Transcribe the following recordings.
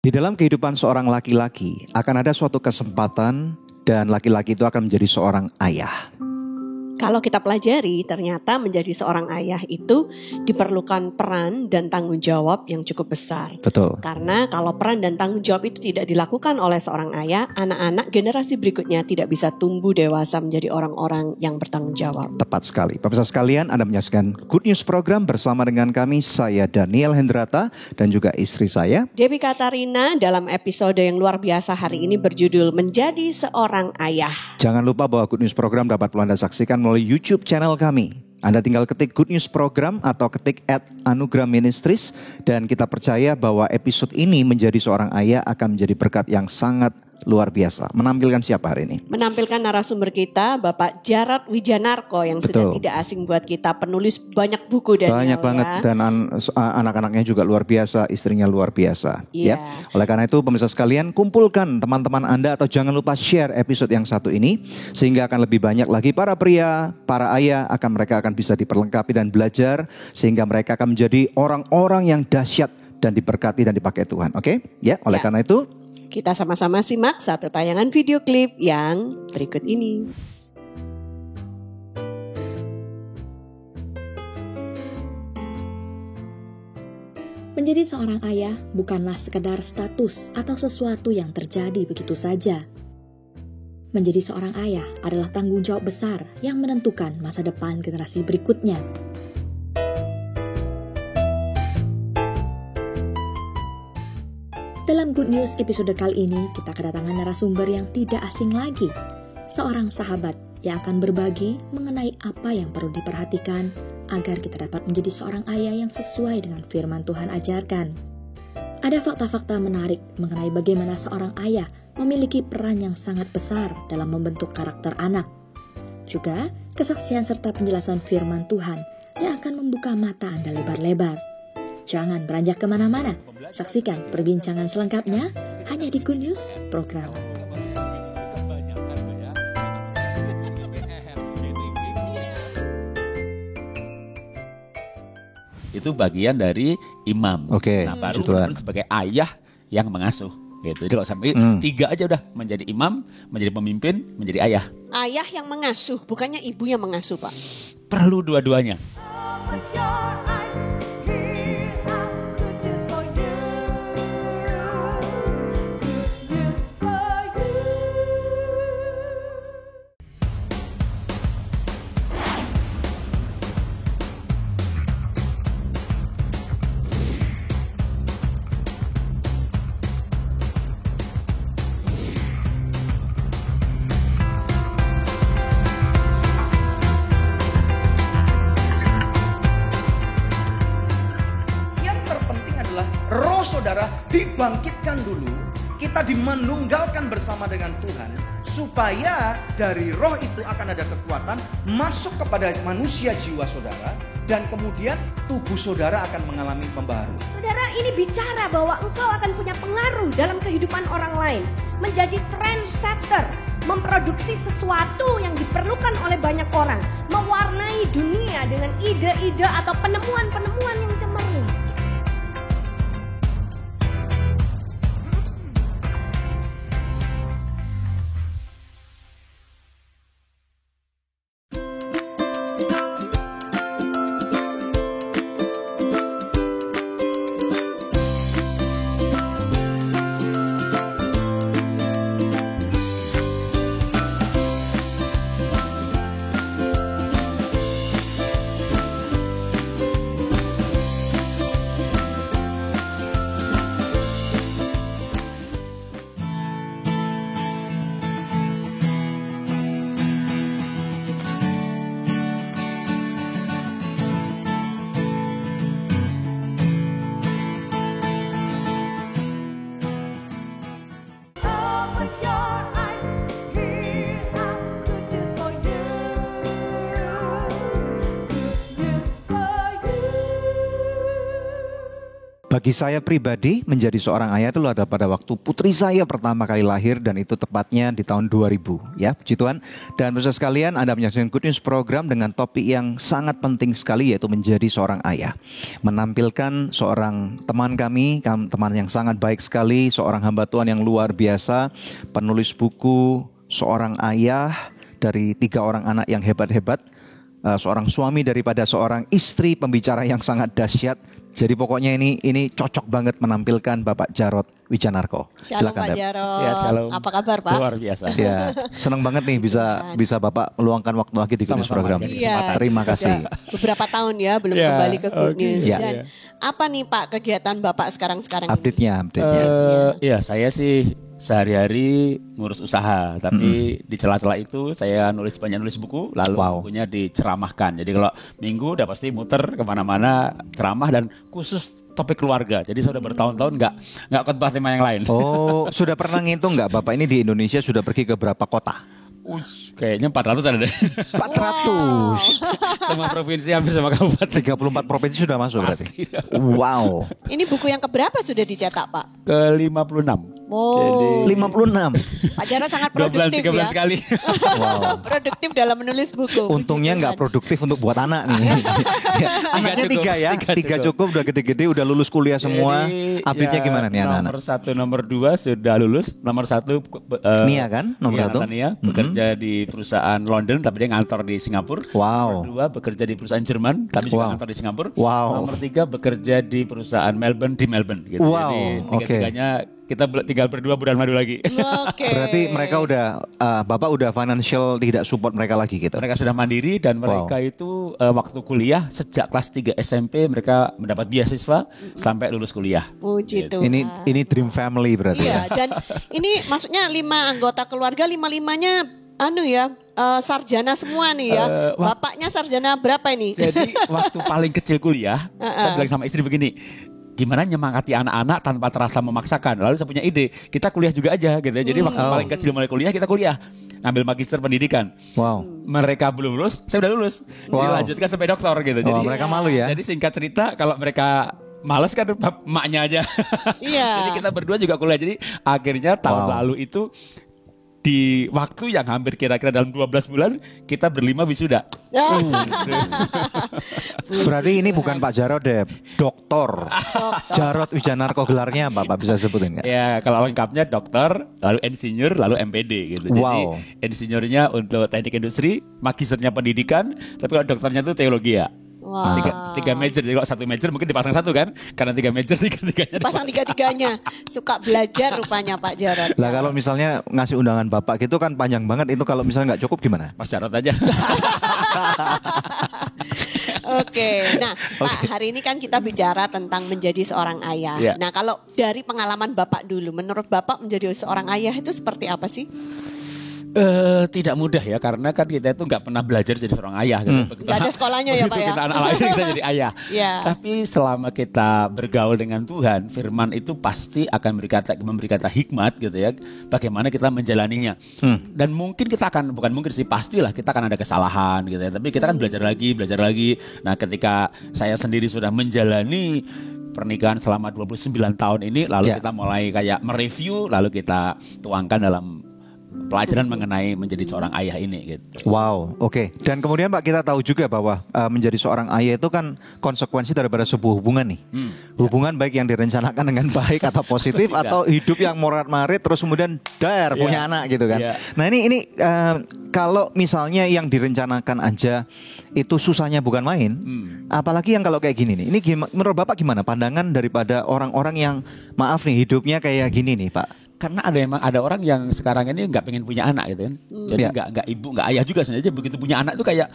Di dalam kehidupan seorang laki-laki akan ada suatu kesempatan dan laki-laki itu akan menjadi seorang ayah. Kalau kita pelajari, ternyata menjadi seorang ayah itu diperlukan peran dan tanggung jawab yang cukup besar. Betul. Karena kalau peran dan tanggung jawab itu tidak dilakukan oleh seorang ayah, anak-anak generasi berikutnya tidak bisa tumbuh dewasa menjadi orang-orang yang bertanggung jawab. Tepat sekali. Pemirsa sekalian, Anda menyaksikan Good News Program bersama dengan kami, saya Daniel Hendrata dan juga istri saya, Debbie Katarina, dalam episode yang luar biasa hari ini berjudul Menjadi Seorang Ayah. Jangan lupa bahwa Good News Program dapat Anda saksikan melalui YouTube channel kami. Anda tinggal ketik Good News Program atau ketik @Anugerah Ministries, dan kita percaya bahwa episode ini menjadi seorang ayah akan menjadi berkat yang sangat luar biasa. Menampilkan siapa hari ini? Menampilkan narasumber kita, Bapak Jarod Wijanarko yang sudah tidak asing buat kita, penulis banyak buku Daniel. Banyak banget dan anak-anaknya juga luar biasa, istrinya luar biasa. Ya. Oleh karena itu pemirsa sekalian, kumpulkan teman-teman Anda atau jangan lupa share episode yang satu ini sehingga akan lebih banyak lagi para pria, para ayah mereka akan bisa diperlengkapi dan belajar sehingga mereka akan menjadi orang-orang yang dahsyat dan diberkati dan dipakai Tuhan. Oke? Ya, oleh karena itu kita sama-sama simak satu tayangan video klip yang berikut ini. Menjadi seorang ayah bukanlah sekedar status atau sesuatu yang terjadi begitu saja. Menjadi seorang ayah adalah tanggung jawab besar yang menentukan masa depan generasi berikutnya. Dalam Good News episode kali ini, kita kedatangan narasumber yang tidak asing lagi. Seorang sahabat yang akan berbagi mengenai apa yang perlu diperhatikan agar kita dapat menjadi seorang ayah yang sesuai dengan firman Tuhan ajarkan. Ada fakta-fakta menarik mengenai bagaimana seorang ayah memiliki peran yang sangat besar dalam membentuk karakter anak. Juga kesaksian serta penjelasan firman Tuhan yang akan membuka mata Anda lebar-lebar. Jangan beranjak kemana-mana. Saksikan perbincangan selengkapnya hanya di Good News Program. Itu bagian dari imam. Oke, nah, baru sebagai ayah yang mengasuh. Gitu. Jadi kalau sampai 3 aja udah menjadi imam, menjadi pemimpin, menjadi ayah. Ayah yang mengasuh, bukannya ibu yang mengasuh, Pak. Perlu dua-duanya. Saudara, dibangkitkan dulu, kita dimanunggalkan bersama dengan Tuhan, supaya dari roh itu akan ada kekuatan masuk kepada manusia jiwa saudara, dan kemudian tubuh saudara akan mengalami pembaharuan. Saudara, ini bicara bahwa engkau akan punya pengaruh dalam kehidupan orang lain, menjadi trendsetter, memproduksi sesuatu yang diperlukan oleh banyak orang, mewarnai dunia dengan ide-ide atau penemuan-penemuan yang cemerlang. Bagi saya pribadi, menjadi seorang ayah itu ada pada waktu putri saya pertama kali lahir, dan itu tepatnya di tahun 2000. Ya, puji Tuhan. Dan pemirsa sekalian, Anda menyaksikan Good News program dengan topik yang sangat penting sekali, yaitu menjadi seorang ayah. Menampilkan seorang teman kami, teman yang sangat baik sekali, seorang hamba Tuhan yang luar biasa, penulis buku, seorang ayah dari 3 orang anak yang hebat-hebat, seorang suami daripada seorang istri pembicara yang sangat dahsyat. Jadi pokoknya ini cocok banget menampilkan Bapak Jarod Wijanarko. Shalom Silakan, Pak Jarod. Ya, shalom. Apa kabar Pak? Luar biasa. Ya, senang banget nih bisa Bapak meluangkan waktu lagi di Good News program. Iya, Terima kasih. sudah beberapa tahun ya belum Ya, kembali ke Good oke. News. Ya. Dan apa nih Pak kegiatan Bapak sekarang ini? Update-nya. Ya, saya sih sehari-hari ngurus usaha, tapi di celah-celah itu saya banyak nulis buku, lalu bukunya diceramahkan. Jadi kalau minggu udah pasti muter kemana-mana ceramah, dan khusus topik keluarga. Jadi saya udah bertahun-tahun nggak khotbah tema yang lain. Oh, sudah pernah ngitung nggak Bapak ini di Indonesia sudah pergi ke berapa kota? Kayaknya 400 ada deh. 400. Semua provinsi hampir sama kabupaten. 34 provinsi sudah masuk berarti. Pasti. Wow. Ini buku yang keberapa sudah dicetak Pak? Ke 56. Oh, 56. Pak Jarod sangat 2 bulan, produktif 3 bulan ya. sekali. Wow. Produktif dalam menulis buku. Untungnya nggak produktif untuk buat anak nih. Anaknya cukup, 3 ya, 3 cukup, udah gede-gede, udah lulus kuliah semua. Update-nya gimana nih anak-anak? Nomor 1, nomor 2 sudah lulus. Nomor 1 Nia kan? Nomor 1. Nia bekerja di perusahaan London, tapi dia ngantor di Singapura. Wow. Nomor 2 bekerja di perusahaan Jerman, tapi juga ngantor di Singapura. Wow. Nomor 3 bekerja di perusahaan Melbourne di Melbourne. Gitu. Wow. Jadi tiga-tiganya kita tinggal berdua bulan madu lagi. Oke. Berarti mereka udah, Bapak udah financial tidak support mereka lagi gitu? Mereka sudah mandiri, dan mereka itu waktu kuliah sejak kelas 3 SMP mereka mendapat beasiswa sampai lulus kuliah. Puji Tuhan. Ini dream family berarti. Iya, dan ini maksudnya 5 anggota keluarga, 5-5-nya sarjana semua nih ya. Bapaknya sarjana berapa ini? Jadi waktu paling kecil kuliah, saya bilang sama istri begini, gimana nyemangati anak-anak tanpa terasa memaksakan. Lalu saya punya ide, kita kuliah juga aja gitu ya. Jadi waktu paling kecil mulai kuliah, kita kuliah, ngambil magister pendidikan. Wow. Mereka belum lulus, saya udah lulus. Dilanjutkan sampai doktor gitu. Jadi mereka malu ya. Jadi singkat cerita, kalau mereka males kan emaknya aja. Iya. Jadi kita berdua juga kuliah. Jadi akhirnya tahun lalu itu di waktu yang hampir kira-kira dalam 12 bulan kita berlima wisuda. Berarti ini bukan Pak Jarod deh, Doktor Jarod Wijanarko, gelarnya apa Pak, bisa sebutin nggak? Ya, kalau lengkapnya dokter, lalu insinyur, lalu MPD gitu. Jadi insinyurnya untuk teknik industri, magisternya pendidikan, tapi kalau dokternya itu teologi ya. Wow. Tiga major, jadi kalau 1 major mungkin dipasang 1 kan, karena 3 major tiga-tiganya Pasang 3-3-nya. Suka belajar rupanya Pak Jarod. Lah kalau misalnya ngasih undangan Bapak gitu kan panjang banget, itu kalau misalnya nggak cukup gimana? Mas Jarod aja. Oke, nah Pak, hari ini kan kita bicara tentang menjadi seorang ayah. Yeah. Nah kalau dari pengalaman Bapak dulu, menurut Bapak menjadi seorang ayah itu seperti apa sih? Tidak mudah ya, karena kan kita itu nggak pernah belajar jadi seorang ayah. Nggak ada sekolahnya ya Pak ya. Kita anak lahir kita jadi ayah. Yeah. Tapi selama kita bergaul dengan Tuhan, firman itu pasti akan memberi kata hikmat gitu ya. Bagaimana kita menjalaninya. Dan mungkin kita akan, bukan mungkin sih, pastilah kita akan ada kesalahan gitu ya. Tapi kita kan belajar lagi. Nah ketika saya sendiri sudah menjalani pernikahan selama 29 tahun ini, lalu kita mulai kayak mereview, lalu kita tuangkan dalam pelajaran mengenai menjadi seorang ayah ini gitu. Wow, oke. Dan kemudian Pak, kita tahu juga bahwa menjadi seorang ayah itu kan konsekuensi daripada sebuah hubungan nih. Hubungan baik yang direncanakan dengan baik atau positif, atau hidup yang morat-marit terus kemudian punya anak gitu kan. Nah ini kalau misalnya yang direncanakan aja itu susahnya bukan main, apalagi yang kalau kayak gini nih. Ini menurut Bapak gimana pandangan daripada orang-orang yang maaf nih hidupnya kayak gini nih Pak? Karena ada orang yang sekarang ini nggak pengen punya anak gitu kan. Jadi nggak ibu, nggak ayah juga sebenarnya. Begitu punya anak itu kayak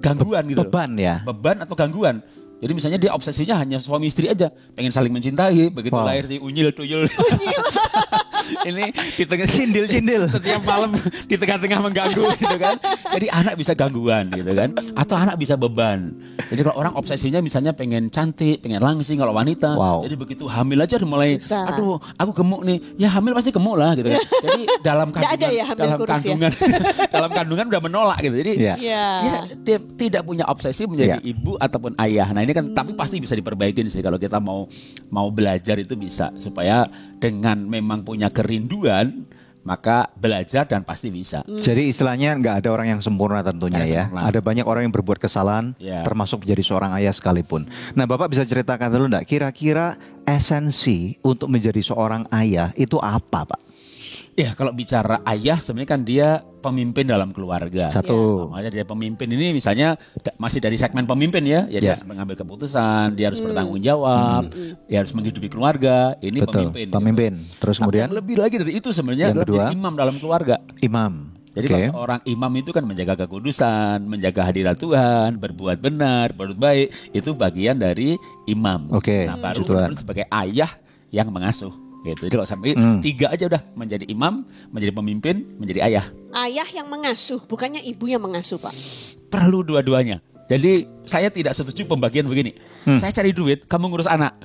gangguan gitu. Beban ya. Beban atau gangguan. Jadi misalnya dia obsesinya hanya suami istri aja, pengen saling mencintai. Begitu lahir si unyil tuyul. Ini di tengah Cindil. setiap malam di tengah-tengah mengganggu gitu kan. Jadi anak bisa gangguan gitu kan. Atau anak bisa beban. Jadi kalau orang obsesinya misalnya pengen cantik, pengen langsing kalau wanita. Wow. Jadi begitu hamil aja udah mulai Susah. aduh, aku gemuk nih. Ya hamil pasti gemuk lah gitu kan. Jadi dalam Nggak ada kandungan ya hamil kurus ya? dalam kandungan udah menolak gitu. Jadi Iya. Iya. dia tidak punya obsesi menjadi ibu ataupun ayah. Nah ini kan tapi pasti bisa diperbaikin sih kalau kita mau belajar itu bisa supaya dengan memang punya kerinduan maka belajar dan pasti bisa. Jadi istilahnya nggak ada orang yang sempurna tentunya Nggak ya. sempurna. Ada banyak orang yang berbuat kesalahan, Ya. termasuk menjadi seorang ayah sekalipun. Nah, Bapak bisa ceritakan dulu nggak? Kira-kira esensi untuk menjadi seorang ayah itu apa, Pak? Ya kalau bicara ayah sebenarnya kan dia pemimpin dalam keluarga. Satu. Makanya dia pemimpin ini misalnya masih dari segmen pemimpin ya. Ya dia Ya. harus mengambil keputusan, dia harus bertanggung jawab, dia harus menghidupi keluarga. Ini Betul. pemimpin. Pemimpin. Terus Tapi kemudian yang lebih lagi dari itu sebenarnya Yang adalah kedua? dia imam dalam keluarga. imam. Jadi Oke. kalau seorang imam itu kan menjaga kekudusan, menjaga hadirat Tuhan, berbuat benar, berbuat baik, itu bagian dari imam. Oke, Nah, baru puji Tuhan. kemudian sebagai ayah yang mengasuh. Gitu. Jadi kalau sampai 3 aja udah menjadi imam, menjadi pemimpin, menjadi ayah. Ayah yang mengasuh, bukannya ibu yang mengasuh, Pak. Perlu dua-duanya. Jadi saya tidak setuju pembagian begini. Saya cari duit, kamu ngurus anak.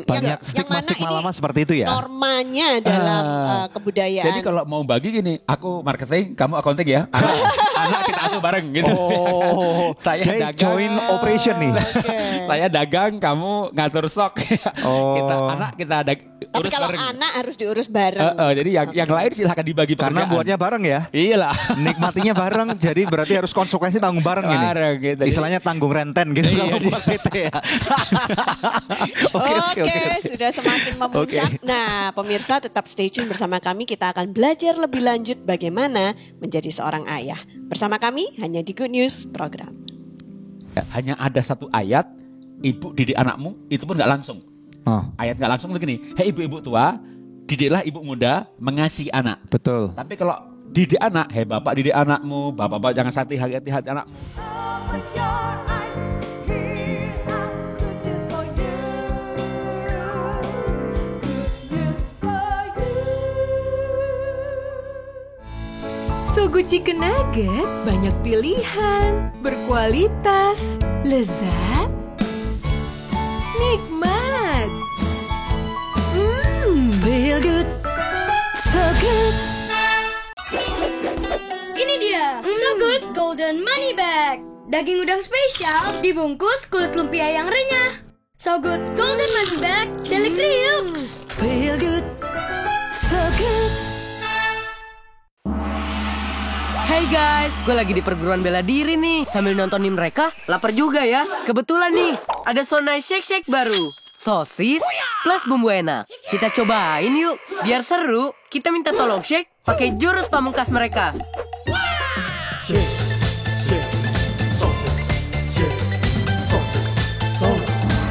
Banyak yang mana stigma ini lama seperti itu ya. normanya dalam kebudayaan. Jadi kalau mau bagi gini, aku marketing, kamu accounting ya. Anak kita asuh bareng gitu. Oh, Saya jadi dagang. joint operation nih. Saya dagang, kamu ngatur stok. Oh. Kita anak kita Tapi urus kalau bareng. anak harus diurus bareng. Jadi yang lain silahkan dibagi Karena pekerjaan. buatnya bareng ya. Iyalah. Nikmatinya bareng, jadi berarti harus konsekuensi tanggung bareng ini. Bareng gitu. Istilahnya tanggung renten gitu Iya, kalau buat PT ya. Oke, sudah semakin memuncak. Nah, pemirsa tetap stay tune bersama kami. Kita akan belajar lebih lanjut bagaimana menjadi seorang ayah. Bersama kami hanya di Good News Program. Ya, hanya ada satu ayat, ibu didik anakmu, itu pun nggak langsung. Oh, Ayat nggak langsung begini, hei ibu-ibu tua, didiklah ibu muda mengasihi anak. betul. Tapi kalau didik anak, hei bapak didik anakmu, bapak-bapak jangan sakiti hati anakmu. Open your eyes, here are good news for you. Good news for you. Sogo Chicken Nugget banyak pilihan, berkualitas, lezat, nikmat. Feel good, so good. Ini dia, So Good Golden Money Bag. Daging udang spesial dibungkus kulit lumpia yang renyah. So Good Golden Money Bag, Deli Kriuk. Feel good, so good. Hey guys, gue lagi di perguruan bela diri nih. Sambil nontonin mereka, lapar juga ya. Kebetulan nih, ada Sonai Shake Shake baru. Sosis plus bumbu enak. Kita cobain yuk. Biar seru, kita minta tolong shake pakai jurus pamungkas mereka.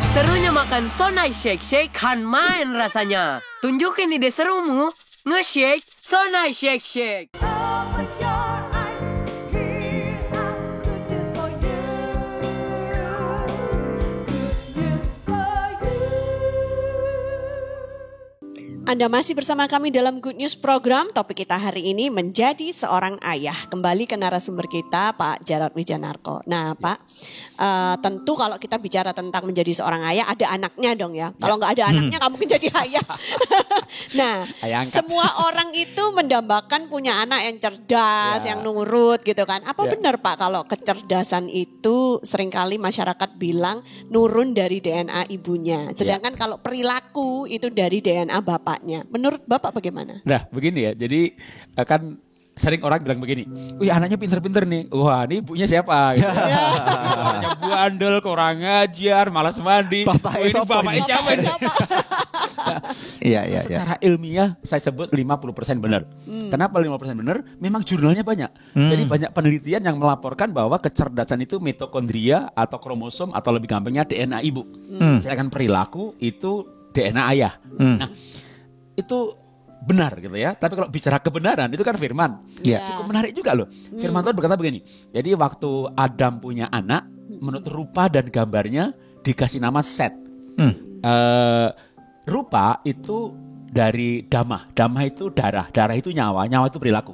Serunya makan Sonai Shake Shake kan main rasanya. Tunjukin ide serumu, nge-shake Sonai Shake Shake. Open your eyes, here are good news for you. Good news for you. Anda masih bersama kami dalam Good News Program. Topik kita hari ini menjadi seorang ayah. Kembali ke narasumber kita, Pak Jarod Wijanarko. Nah, Pak, tentu kalau kita bicara tentang menjadi seorang ayah, ada anaknya dong ya. Kalau nggak ada anaknya, nggak mungkin jadi ayah. Nah, Ayah angkat. semua orang itu mendambakan punya anak yang cerdas, Ya. yang nurut gitu kan. Apa Ya. benar Pak kalau kecerdasan itu seringkali masyarakat bilang nurun dari DNA ibunya. Sedangkan kalau perilaku itu dari DNA bapaknya. Menurut Bapak bagaimana? Nah begini ya, jadi kan sering orang bilang begini, wih anaknya pinter-pinter nih, wah ini ibunya siapa? Gitu. Anaknya bandel, kurang ngajar, malas mandi. Bapaknya Wah, ini siapa bapaknya ini? siapa? ini? Iya, iya, iya. Secara ilmiah saya sebut 50% benar. Kenapa 50% benar? Memang jurnalnya banyak. Jadi banyak penelitian yang melaporkan bahwa kecerdasan itu mitokondria atau kromosom atau lebih gampangnya DNA ibu. Sedangkan perilaku itu DNA ayah. Nah, itu benar gitu ya. Tapi kalau bicara kebenaran itu kan firman. Iya. Cukup menarik juga loh. Firman Tuhan berkata begini. Jadi waktu Adam punya anak, menurut rupa dan gambarnya dikasih nama Set. Rupa itu dari damah. Damah itu darah, darah itu nyawa, nyawa itu perilaku.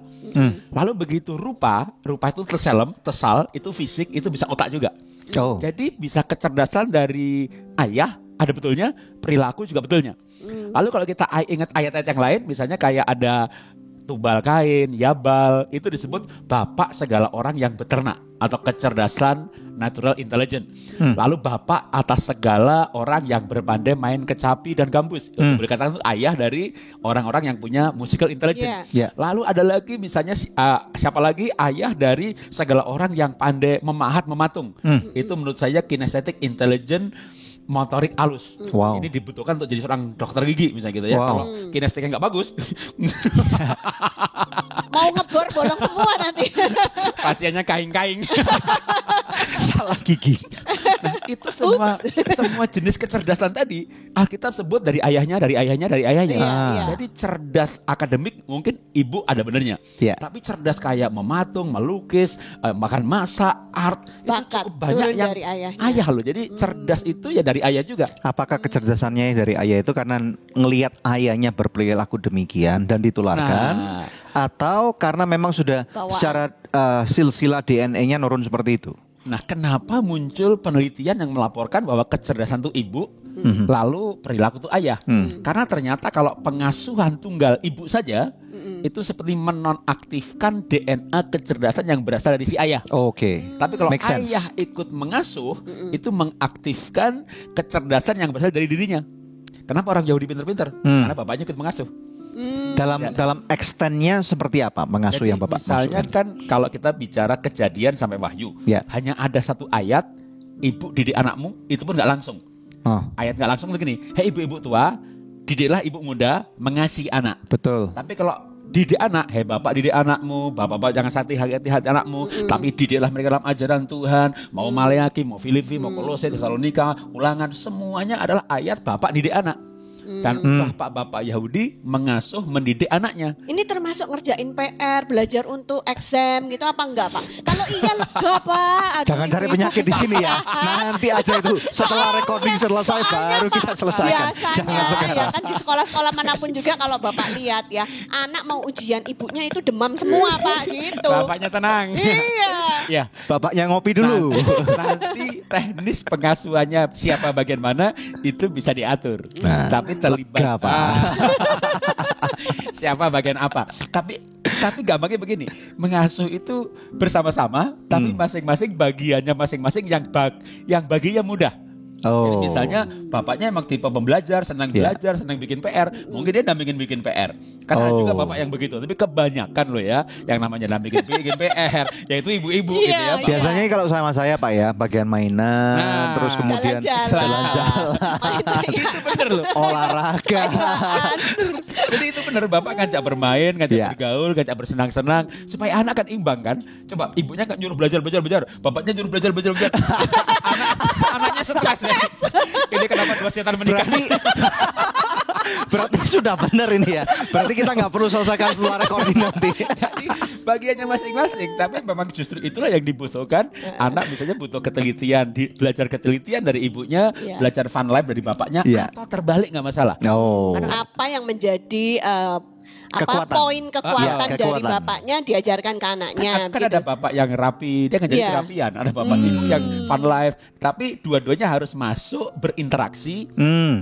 Lalu begitu rupa itu tesal, itu fisik, itu bisa otak juga. Jadi bisa kecerdasan dari ayah, ada betulnya, perilaku juga betulnya. Lalu kalau kita ingat ayat-ayat yang lain, misalnya kayak ada Tubal Kain, Yabal, itu disebut bapak segala orang yang beternak atau kecerdasan natural intelligence. Lalu bapak atas segala orang yang berpandai main kecapi dan gambus. Boleh katakan itu ayah dari orang-orang yang punya musical intelligence. Lalu ada lagi misalnya siapa lagi, ayah dari segala orang yang pandai memahat, mematung. Itu menurut saya kinesthetic intelligence, motorik halus. Ini dibutuhkan untuk jadi seorang dokter gigi misalnya gitu ya. Kalau kinestetiknya nggak bagus, mau ngebor bolong semua nanti. pasiennya kaing-kaing. Salah gigi. Nah, itu semua jenis kecerdasan tadi Alkitab sebut dari ayahnya. Jadi cerdas akademik mungkin ibu ada benernya. Tapi cerdas kayak mematung, melukis, makan masak, art, bakat, itu banyak yang dari ayah loh. Jadi cerdas itu ya dari ayah juga. Apakah kecerdasannya dari ayah itu karena ngelihat ayahnya berperilaku demikian dan ditularkan, atau karena memang sudah secara silsilah DNA-nya nurun seperti itu? Nah, kenapa muncul penelitian yang melaporkan bahwa kecerdasan itu ibu, lalu perilaku itu ayah? Karena ternyata kalau pengasuhan tunggal ibu saja, itu seperti menonaktifkan DNA kecerdasan yang berasal dari si ayah. Tapi kalau ayah ikut mengasuh, itu mengaktifkan kecerdasan yang berasal dari dirinya. Kenapa orang Yahudi pintar-pintar? Karena bapaknya ikut mengasuh. Dalam extendnya seperti apa mengasuh jadi, yang Bapak misalnya maksudkan? Kan kalau kita bicara Kejadian sampai Wahyu, hanya ada satu ayat, ibu didik anakmu, itu pun nggak langsung. Ayat nggak langsung begini, hei ibu-ibu tua, didiklah ibu muda mengasihi anak. Betul. Tapi kalau didik anak, hei bapak didik anakmu, bapak jangan sakiti hati anakmu, tapi didiklah mereka dalam ajaran Tuhan. Mau Maleaki, mau Filipi, mau Kolose, Tesalonika, Ulangan, semuanya adalah ayat bapak didik anak. Dan bapak-bapak Yahudi mengasuh, mendidik anaknya. Ini termasuk ngerjain PR, belajar untuk exam gitu apa enggak Pak? Kalau iya lega Pak. Aduh, jangan cari penyakit di sini ya. Nanti aja itu setelah recording selesai baru kita selesaikan. Jangan sekarang. Ya kan di sekolah-sekolah manapun juga kalau Bapak lihat ya, anak mau ujian ibunya itu demam semua Pak gitu. Bapaknya tenang. Iya. Bapaknya ngopi dulu. Nanti teknis pengasuhannya siapa bagian mana itu bisa diatur. Tapi terlibat siapa bagian apa. Tapi gampangnya begini, mengasuh itu bersama-sama, tapi masing-masing bagiannya masing-masing yang baginya mudah. Jadi misalnya bapaknya emang tipe pembelajar, senang belajar, senang bikin PR, mungkin dia dampingin bikin PR. Kan ada juga bapak yang begitu, tapi kebanyakan loh ya yang namanya dampingin bikin PR, yaitu ibu-ibu gitu ya. Biasanya kalau sama saya Pak ya, bagian mainan, terus kemudian jalan-jalan. Itu bener loh. Olahraga. Jadi itu bener, bapak ngajak bermain, ngajak bergaul, ngajak bersenang-senang supaya anak kan imbang kan. Coba ibunya kan nyuruh belajar, bapaknya nyuruh belajar. Anaknya stres ya. Ini kenapa dua setan menikah? Berarti sudah benar ini ya. Berarti kita nggak perlu selesaikan setelah recording nanti. Jadi bagiannya masing-masing. Tapi memang justru itulah yang dibutuhkan. Anak misalnya butuh ketelitian, belajar ketelitian dari ibunya, belajar fun life dari bapaknya, atau terbalik nggak masalah. Apa yang menjadi poin kekuatan dari bapaknya diajarkan ke anaknya. Kan ada bapak yang rapi, dia ngajarin kerapian. Ada bapak ibu yang fun life. Tapi dua-duanya harus masuk berinteraksi,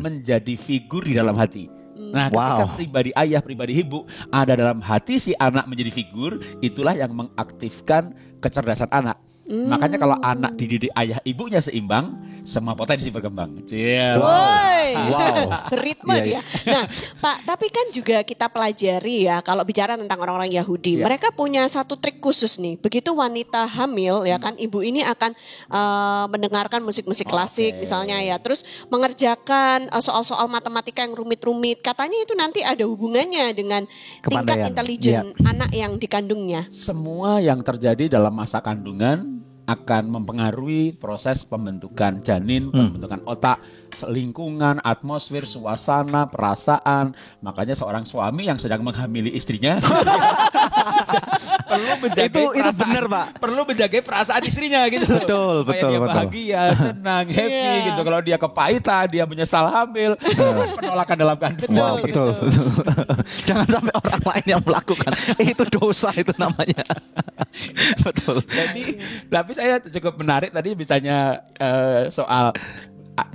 menjadi figur di dalam hati. Nah, ketika pribadi ayah, pribadi ibu ada dalam hati si anak menjadi figur, itulah yang mengaktifkan kecerdasan anak. Makanya kalau anak dididik ayah ibunya seimbang, semua potensi berkembang. Ritme dia. Nah, Pak, tapi kan juga kita pelajari ya, kalau bicara tentang orang-orang Yahudi, mereka punya satu trik khusus nih. Begitu wanita hamil ya kan, ibu ini akan mendengarkan musik-musik klasik misalnya ya, terus mengerjakan soal-soal matematika yang rumit-rumit. Katanya itu nanti ada hubungannya dengan tingkat intelijen anak yang dikandungnya. Semua yang terjadi dalam masa kandungan akan mempengaruhi proses pembentukan janin, pembentukan otak, lingkungan, atmosfer, suasana, perasaan. Makanya seorang suami yang sedang menghamili istrinya perlu menjaga itu benar, Pak. Perlu menjaga perasaan istrinya gitu. Betul, supaya betul, dia betul. bahagia, senang, happy gitu. Kalau dia kepahitan, dia menyesal hamil, penolakan dalam kandungan. Wow, betul. Jangan sampai orang lain yang melakukan. Itu dosa itu namanya. Betul. Jadi, tapi saya cukup menarik tadi misalnya soal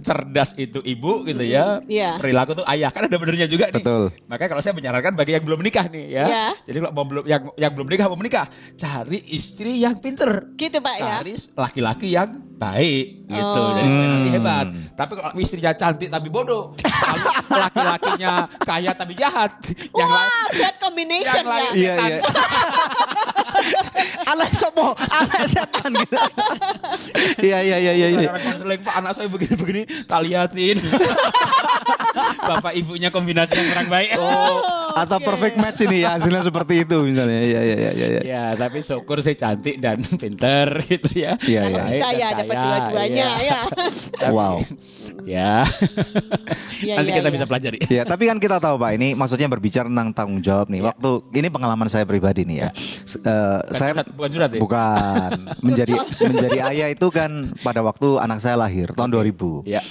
cerdas itu ibu gitu ya, perilaku tuh ayah, kan ada benernya juga nih. Betul. Makanya kalau saya menyarankan bagi yang belum menikah nih ya, jadi kalau yang belum menikah, cari istri yang pinter, gitu Pak ya. Cari laki-laki yang baik gitu, jadi nanti hebat. Tapi kalau istrinya cantik tapi bodoh, lalu laki-lakinya kaya tapi jahat, yang lain bad combination yang lain ya. setan. Iya. Anak sopo, anak setan gitu. Iya. Orang konseling, Pak, anak saya begini tak liatin. Bapak ibunya kombinasi yang kurang baik. Atau perfect match ini ya, hasilnya seperti itu misalnya. Iya. Ya, tapi syukur sih cantik dan pinter gitu ya. Iya. Kalau bisa ya dapat dua-duanya ya. Wow. Ya. Nanti kita bisa pelajari. Ya, tapi kan kita tahu Pak, ini maksudnya berbicara tentang tanggung jawab nih. Waktu ini pengalaman saya pribadi nih ya. Saya bukan surat ya? Bukan. menjadi ayah itu kan pada waktu anak saya lahir tahun 2000. Iya.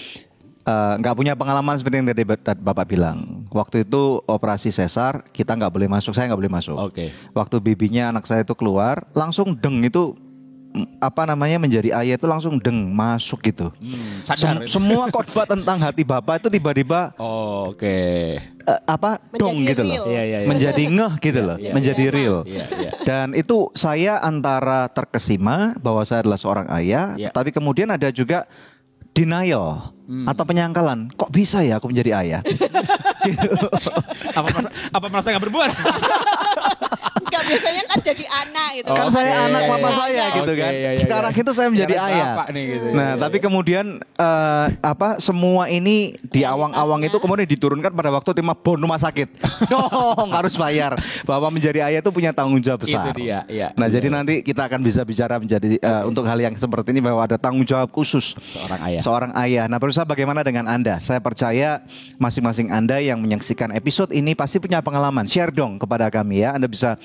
Nggak punya pengalaman seperti yang tadi Bapak bilang. Waktu itu operasi sesar, kita nggak boleh masuk, saya nggak boleh masuk. Oke. Waktu bibinya anak saya itu keluar, langsung deng itu menjadi ayah itu langsung deng masuk gitu. Sadar. Semua khotbah tentang hati Bapak itu tiba-tiba dong gitu loh. Iya. Menjadi ngeh gitu loh, menjadi real. Iya. Dan itu saya antara terkesima bahwa saya adalah seorang ayah, tapi kemudian ada juga denial atau penyangkalan. Kok bisa ya aku menjadi ayah? Gitu. Apa merasa gak berbuat? Enggak, biasanya kan jadi anak gitu. Kan saya anak papa saya gitu kan. Sekarang itu saya menjadi ayah. Nah, tapi kemudian semua ini di awang-awang itu kemudian diturunkan pada waktu terima bon rumah sakit. Dong, harus bayar. Bahwa menjadi ayah itu punya tanggung jawab besar. Itu dia, iya. Nah, jadi nanti kita akan bisa bicara menjadi untuk hal yang seperti ini bahwa ada tanggung jawab khusus seorang ayah. Nah, pemirsa, bagaimana dengan Anda? Saya percaya masing-masing Anda yang menyaksikan episode ini pasti punya pengalaman. Share dong kepada kami ya. Anda bisa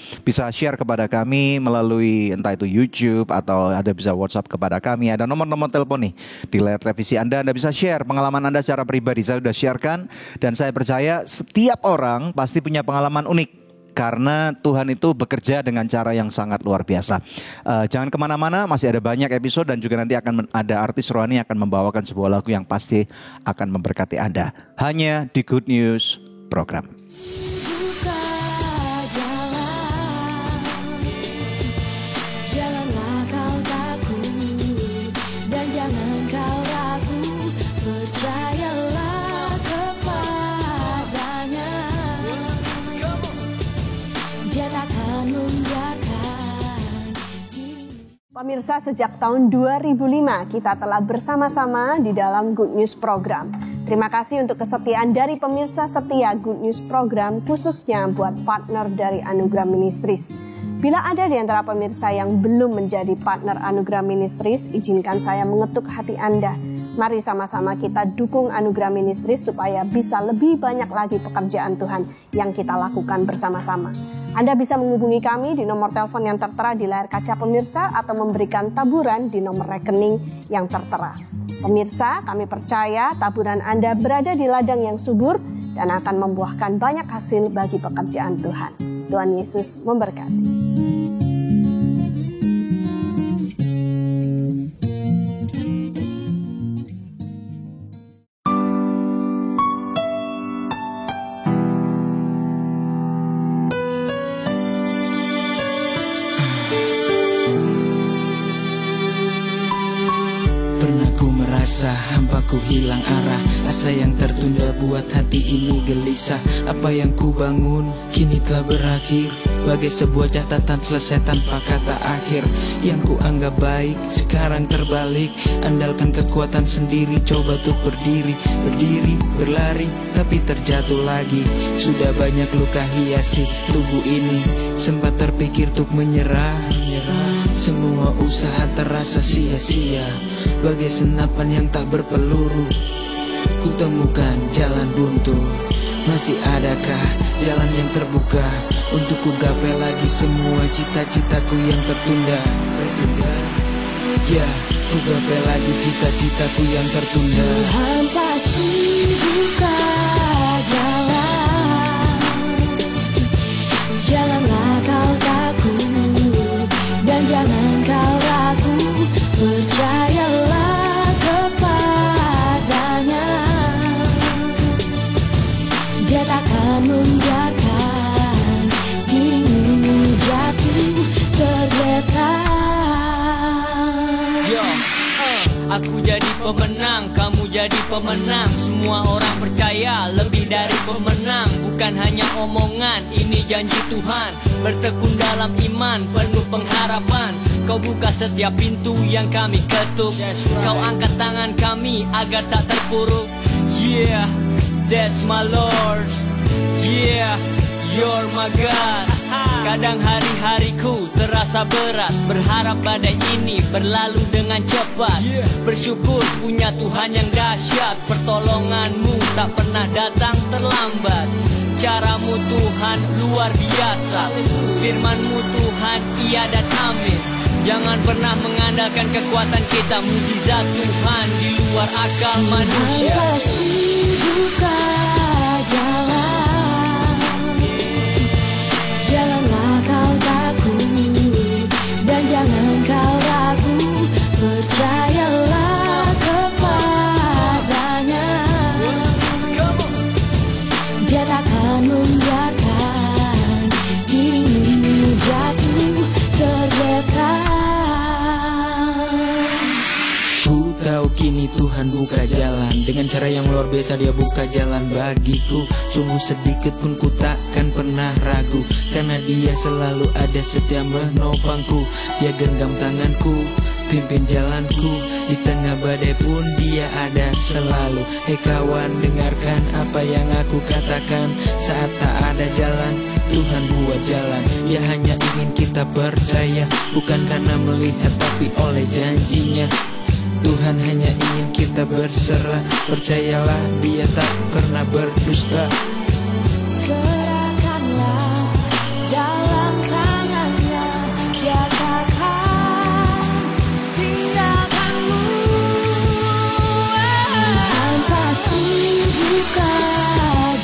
share kepada kami melalui entah itu YouTube atau ada bisa WhatsApp kepada kami. Ada nomor-nomor telepon nih di layar televisi Anda bisa share pengalaman Anda secara pribadi. Saya sudah sharekan dan saya percaya setiap orang pasti punya pengalaman unik. Karena Tuhan itu bekerja dengan cara yang sangat luar biasa. Jangan kemana-mana, masih ada banyak episode dan juga nanti akan ada artis rohani yang akan membawakan sebuah lagu yang pasti akan memberkati Anda. Hanya di Good News Program. Janganlah kau takut dan jangan kau ragu, percayalah kepadanya. Dia takkan membiarkan dirimu. Pemirsa, sejak tahun 2005 kita telah bersama-sama di dalam Good News Program. Terima kasih untuk kesetiaan dari pemirsa setia Good News Program, khususnya buat partner dari Anugerah Ministries. Bila ada di antara pemirsa yang belum menjadi partner Anugerah Ministries, izinkan saya mengetuk hati Anda. Mari sama-sama kita dukung Anugerah Ministries supaya bisa lebih banyak lagi pekerjaan Tuhan yang kita lakukan bersama-sama. Anda bisa menghubungi kami di nomor telepon yang tertera di layar kaca pemirsa atau memberikan taburan di nomor rekening yang tertera. Pemirsa, kami percaya taburan Anda berada di ladang yang subur dan akan membuahkan banyak hasil bagi pekerjaan Tuhan. Tuhan Yesus memberkati. Hampaku hilang arah, asa yang tertunda buat hati ini gelisah. Apa yang ku bangun kini telah berakhir, bagai sebuah catatan selesai tanpa kata akhir. Yang ku anggap baik sekarang terbalik, andalkan kekuatan sendiri coba tuh berdiri, berlari tapi terjatuh lagi. Sudah banyak luka hiasi tubuh ini, sempat terpikir untuk menyerah. Semua usaha terasa sia-sia, bagai senapan yang tak berpeluru. Kutemukan jalan buntu, masih adakah jalan yang terbuka untuk ku gapai lagi semua cita-citaku yang tertunda? Ya, ku gapai lagi cita-citaku yang tertunda. Tuhan pasti buka jalan, janganlah kau takut dan jangan kau ragu, percayalah kepadanya. Dia takkan membiarkan dirimu jatuh tergeletak. Aku jadi pemenang, kamu jadi pemenang. Semua orang percaya lebih dari pemenang. Bukan hanya omongan, ini janji Tuhan. Bertekun dalam iman, penuh pengharapan. Kau buka setiap pintu yang kami ketuk. Kau angkat tangan kami agar tak terpuruk. Yeah, that's my Lord. Yeah, you're my God. Kadang hari-hariku terasa berat, berharap badai ini berlalu dengan cepat. Bersyukur punya Tuhan yang dahsyat, pertolonganmu tak pernah datang terlambat. Caramu Tuhan luar biasa, firmanmu Tuhan iya dan amin. Jangan pernah mengandalkan kekuatan kita, mukjizat Tuhan di luar akal manusia. Tuhan pasti buka jalan, janganlah kau takut dan jangan kau ragu, percayalah kepadanya. Dia takkan membiarkan dirimu jatuh tergeletak. Ku tahu kini Tuhan buka jalan, dengan cara yang luar biasa Dia buka jalan bagiku. Sungguh sedikit pun ku takkan pernah ragu, karena Dia selalu ada setia menopangku. Dia genggam tanganku, pimpin jalanku, di tengah badai pun Dia ada selalu. Hei kawan, dengarkan apa yang aku katakan. Saat tak ada jalan, Tuhan buat jalan. Ia hanya ingin kita percaya, bukan karena melihat tapi oleh janjinya. Tuhan hanya ingin kita berserah, percayalah Dia tak pernah berdusta. Serahkanlah dalam tangannya, Dia takkan tinggalkanmu. Tuhan pasti buka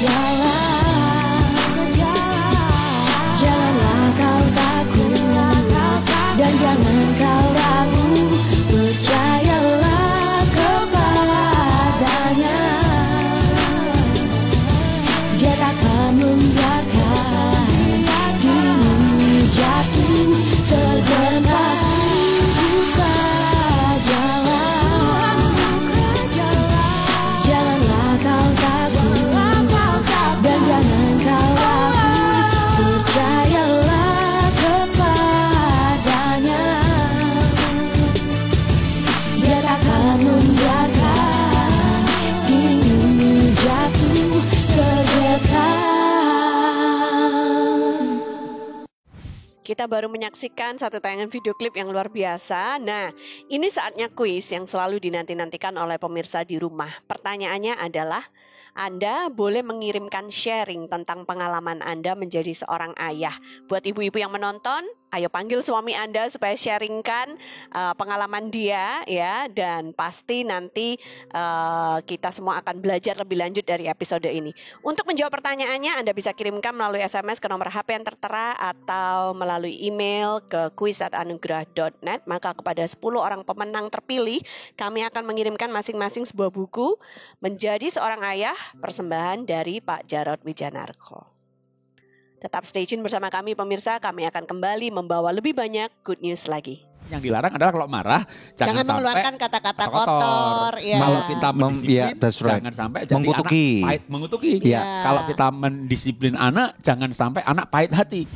jalan, janganlah kau takut dan jangan kau ragu, percayalah kepadanya. Dia takkan membiarkan dirimu jatuh tergeletak. Buka jalan, janganlah kau takut dan jangan kau ragu, percayalah kepadanya. Dia takkan membiarkan dirimu jatuh tergeletak. Kita baru menyaksikan satu tayangan video klip yang luar biasa. Nah, ini saatnya kuis yang selalu dinanti-nantikan oleh pemirsa di rumah. Pertanyaannya adalah, Anda boleh mengirimkan sharing tentang pengalaman Anda menjadi seorang ayah. Buat ibu-ibu yang menonton, ayo panggil suami Anda supaya sharingkan pengalaman dia ya. Dan pasti nanti kita semua akan belajar lebih lanjut dari episode ini. Untuk menjawab pertanyaannya, Anda bisa kirimkan melalui SMS ke nomor HP yang tertera atau melalui email ke quiz@anugerah.net. Maka kepada 10 orang pemenang terpilih, kami akan mengirimkan masing-masing sebuah buku Menjadi Seorang Ayah, persembahan dari Pak Jarod Wijanarko. Tetap stay tune bersama kami pemirsa, kami akan kembali membawa lebih banyak good news lagi. Yang dilarang adalah kalau marah jangan mengeluarkan kata-kata kotor. Ya. Kalau kita mendisiplin jangan sampai jadi mengutuki. anak pahit mengutuki. Ya. Kalau kita mendisiplin anak jangan sampai anak pahit hati.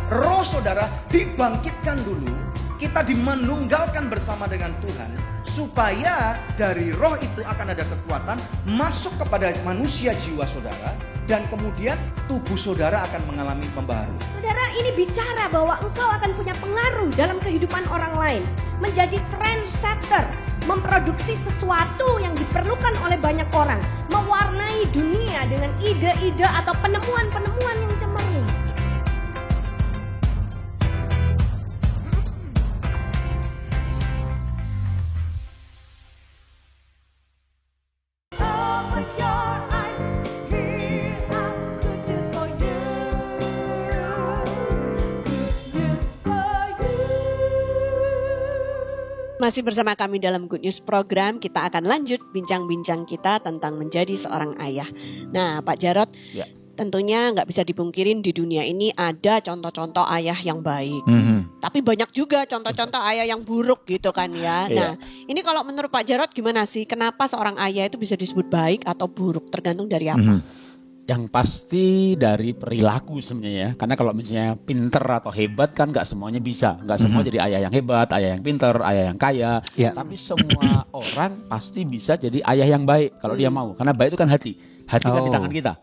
roh saudara dibangkitkan dulu, kita dimanunggalkan bersama dengan Tuhan, supaya dari roh itu akan ada kekuatan masuk kepada manusia jiwa saudara, dan kemudian tubuh saudara akan mengalami pembaharuan. Saudara, ini bicara bahwa engkau akan punya pengaruh dalam kehidupan orang lain, menjadi trendsetter, memproduksi sesuatu yang diperlukan oleh banyak orang, mewarnai dunia dengan ide-ide atau penemuan-penemuan yang cemerlang. Masih bersama kami dalam Good News Program, kita akan lanjut bincang-bincang kita tentang menjadi seorang ayah. Nah, Pak Jarot, tentunya nggak bisa dipungkirin di dunia ini ada contoh-contoh ayah yang baik. Tapi banyak juga contoh-contoh ayah yang buruk gitu kan ya. Nah, ini kalau menurut Pak Jarot gimana sih? Kenapa seorang ayah itu bisa disebut baik atau buruk? Tergantung dari apa? Yang pasti dari perilaku sebenarnya ya. Karena kalau misalnya pinter atau hebat kan gak semuanya bisa. Gak semua jadi ayah yang hebat, ayah yang pinter, ayah yang kaya. Tapi semua orang pasti bisa jadi ayah yang baik kalau dia mau. Karena baik itu kan hati. Hati kan di tangan kita.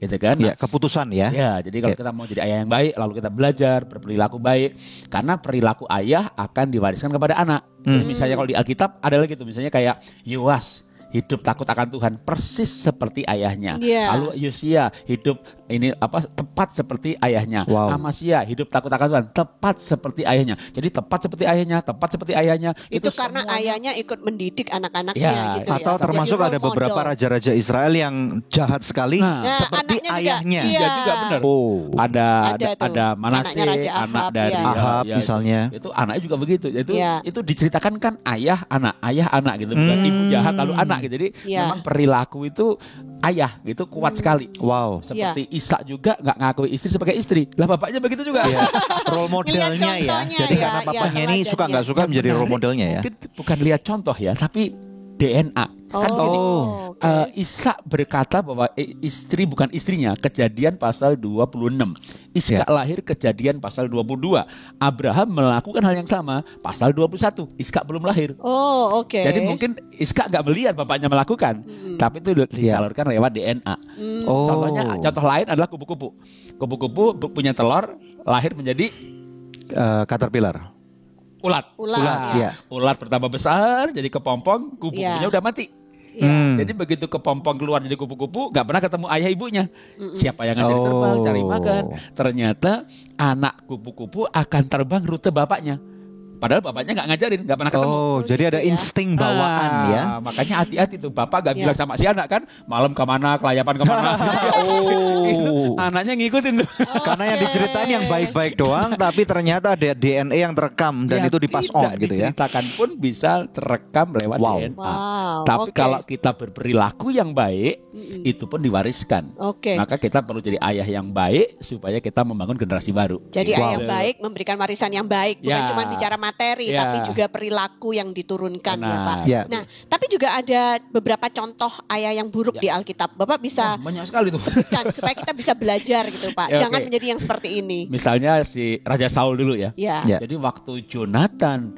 Gitu kan? Ya, keputusan ya. Ya, jadi kalau kita mau jadi ayah yang baik, lalu kita belajar berperilaku baik. Karena perilaku ayah akan diwariskan kepada anak. Misalnya kalau di Alkitab ada lagi tuh, misalnya kayak Yoas, hidup takut akan Tuhan persis seperti ayahnya. Lalu Yosia hidup tepat seperti ayahnya. Amasya hidup takut akan Tuhan tepat seperti ayahnya. Jadi tepat seperti ayahnya. Itu karena semuanya, ayahnya ikut mendidik anak-anaknya gitu atau ya. termasuk ada beberapa raja-raja Israel yang jahat sekali seperti ayahnya. Iya juga benar. Ada Manase, anak dari Ahab misalnya. Itu anaknya juga begitu. Itu diceritakan kan ayah anak gitu, bukan ibu jahat lalu anak. Jadi memang perilaku itu ayah gitu kuat sekali. Seperti Ishak juga nggak ngakui istri sebagai istri. Lah bapaknya begitu juga. Role modelnya ya. Jadi karena papanya ini suka nggak suka menjadi role modelnya ya. Mungkin bukan lihat contoh ya, tapi DNA. Kan begini, Ishak berkata bahwa istri bukan istrinya, Kejadian pasal 26. Ishak lahir Kejadian pasal 22. Abraham melakukan hal yang sama, pasal 21. Ishak belum lahir. Jadi mungkin Ishak nggak melihat bapaknya melakukan, tapi itu disalurkan lewat DNA. Contoh lain adalah kupu-kupu. Kupu-kupu punya telur, lahir menjadi caterpillar. Ulat. Ulat bertambah besar, jadi kepompong, kupu-kupunya udah mati. Jadi begitu kepompong keluar jadi kupu-kupu, gak pernah ketemu ayah ibunya. Siapa yang ngajari terbang, cari makan. Ternyata anak kupu-kupu akan terbang rute bapaknya. Padahal bapaknya gak ngajarin, gak pernah ketemu. Jadi ada insting bawaan ya. Makanya hati-hati tuh, bapak gak bilang sama si anak kan, malam kemana, kelayapan kemana. Anaknya ngikutin tuh. Karena yang diceritain yang baik-baik doang, tapi ternyata ada DNA yang terekam dan itu dipas on gitu ya. Diceritakan pun bisa terekam lewat DNA. Tapi kalau kita berperilaku yang baik, itu pun diwariskan. Maka kita perlu jadi ayah yang baik supaya kita membangun generasi baru. Jadi ayah yang baik memberikan warisan yang baik, bukan cuma bicara materi, tapi juga perilaku yang diturunkan ya Pak. Nah, tapi juga ada beberapa contoh ayah yang buruk di Alkitab. Bapak bisa banyak sekali tuh. sebutkan supaya kita bisa belajar gitu Pak. Jangan menjadi yang seperti ini. Misalnya si Raja Saul dulu ya. Jadi waktu Jonathan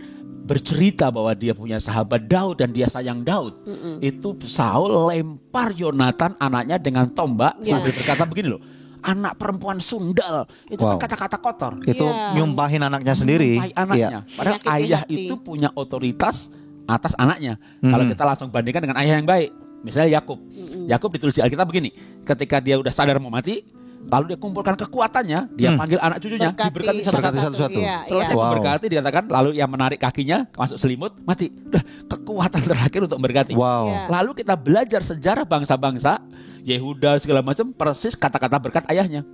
bercerita bahwa dia punya sahabat Daud dan dia sayang Daud, itu Saul lempar Jonathan anaknya dengan tombak sambil berkata begini loh, anak perempuan sundal, itu kan kata-kata kotor. Itu nyumpahin anaknya sendiri. Anaknya. Padahal ayah itu punya otoritas atas anaknya. Kalau kita langsung bandingkan dengan ayah yang baik, misalnya Yakub. Yakub ditulis di Alkitab begini, ketika dia udah sadar mau mati, lalu dia kumpulkan kekuatannya, dia panggil anak cucunya, diberkati satu-satu. Selesai memberkati, dikatakan lalu ia menarik kakinya masuk selimut, mati. Udah kekuatan terakhir untuk memberkati. Lalu kita belajar sejarah bangsa-bangsa, Yehuda segala macam, persis kata-kata berkat ayahnya.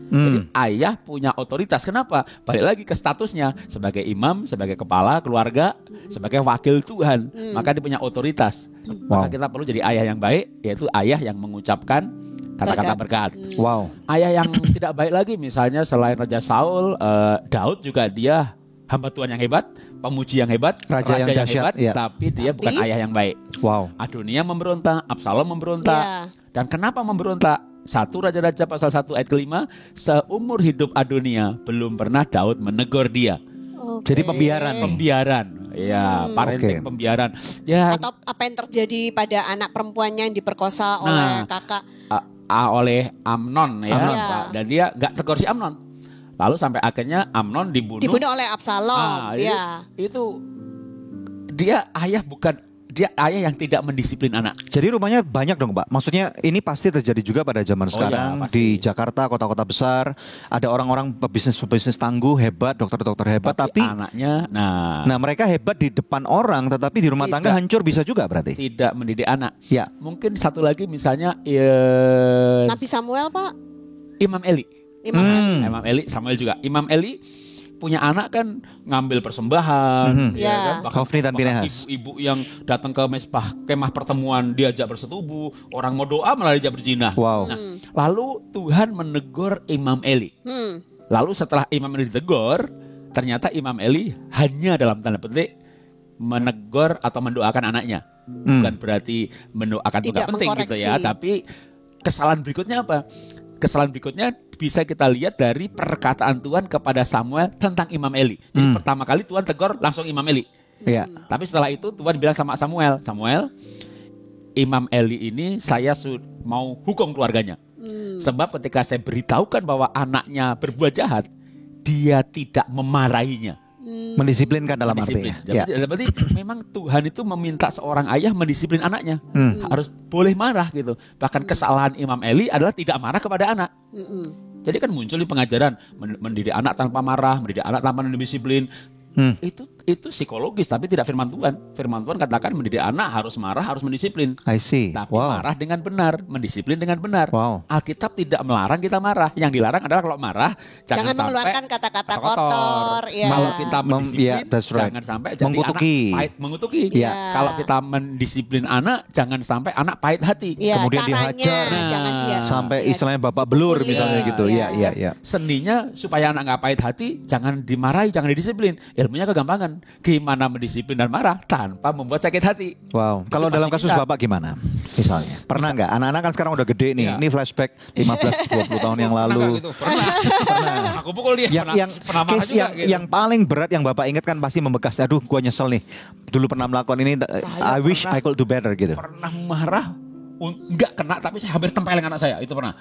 Jadi ayah punya otoritas. Kenapa? Balik lagi ke statusnya sebagai imam, sebagai kepala keluarga, sebagai wakil Tuhan. Maka dia punya otoritas. Maka kita perlu jadi ayah yang baik, yaitu ayah yang mengucapkan kata-kata berkat. Ayah yang tidak baik lagi, misalnya selain Raja Saul, Daud juga dia hamba Tuhan yang hebat, pemuji yang hebat, raja yang hebat, tapi dia bukan ayah yang baik. Adonia memberontak, Absalom memberontak. Dan kenapa memberontak? Raja-Raja pasal 1 ayat ke-5, seumur hidup Adonia belum pernah Daud menegur dia. Jadi pembiaran. Ya, parenting pembiaran. Ya. Atau apa yang terjadi pada anak perempuannya yang diperkosa oleh kakak oleh Amnon ya. Dan dia gak tegur si Amnon. Lalu sampai akhirnya Amnon dibunuh oleh Absalom. Itu dia ayah yang tidak mendisiplin anak. Jadi rumahnya banyak dong, Pak. Maksudnya ini pasti terjadi juga pada zaman sekarang di Jakarta, kota-kota besar. Ada orang-orang pebisnis tangguh hebat, dokter-dokter hebat, tapi anaknya, nah mereka hebat di depan orang, tetapi di rumah tangga hancur bisa juga berarti. Tidak mendidik anak. Ya. Mungkin satu lagi misalnya Nabi Samuel, Pak. Imam Eli, Samuel juga. Imam Eli punya anak kan ngambil persembahan, ya kan? Hofni dan Pinehas. Ibu-ibu yang datang ke kemah pertemuan diajak bersetubuh, orang mau doa malah diajak berzina. Wow. Nah, lalu Tuhan menegur Imam Eli. Lalu setelah Imam Eli ditegur, ternyata Imam Eli hanya dalam tanda petik menegur atau mendoakan anaknya. Bukan berarti mendoakan tidak penting gitu ya, tapi kesalahan berikutnya apa? Kesalahan berikutnya bisa kita lihat dari perkataan Tuhan kepada Samuel tentang Imam Eli. Jadi pertama kali Tuhan tegur langsung Imam Eli. Iya. Tapi setelah itu Tuhan bilang sama Samuel, Imam Eli ini saya mau hukum keluarganya. Sebab ketika saya beritahukan bahwa anaknya berbuat jahat, dia tidak memarahinya. Mendisiplinkan dalam arti. Berarti memang Tuhan itu meminta seorang ayah mendisiplin anaknya. Harus boleh marah gitu. Bahkan kesalahan Imam Eli adalah tidak marah kepada anak. Jadi kan muncul di pengajaran mendidik anak tanpa marah, mendidik anak tanpa mendisiplin. Itu psikologis tapi tidak firman Tuhan. Firman Tuhan katakan mendidik anak harus marah, harus mendisiplin. I see. Tapi marah dengan benar, mendisiplin dengan benar. Wow. Alkitab tidak melarang kita marah. Yang dilarang adalah kalau marah jangan mengeluarkan kata-kata kotor. Kalau kita mendisiplin jangan sampai jadi mengutuki. Anak pahit mengutuki. Kalau kita mendisiplin anak jangan sampai anak pahit hati. Kemudian dihajar sampai istilahnya bapak belur misalnya gitu. Iya. Seninya supaya anak nggak pahit hati jangan dimarahi, jangan didisiplin. Ilmunya kegampangan. Gimana mendisiplin dan marah tanpa membuat sakit hati. Wow. Kalau dalam kasus Bapak gimana? Misalnya. Pernah nggak? Anak-anak kan sekarang udah gede nih. Ini flashback 15-20 tahun yang lalu. Pernah. Aku pukul dia. Yang paling berat yang Bapak ingat kan pasti membekas. Aduh, gua nyesel nih. Dulu pernah melakukan ini. I wish I could do better gitu. Pernah marah. Nggak kena tapi saya hampir tempelin anak saya. Itu pernah.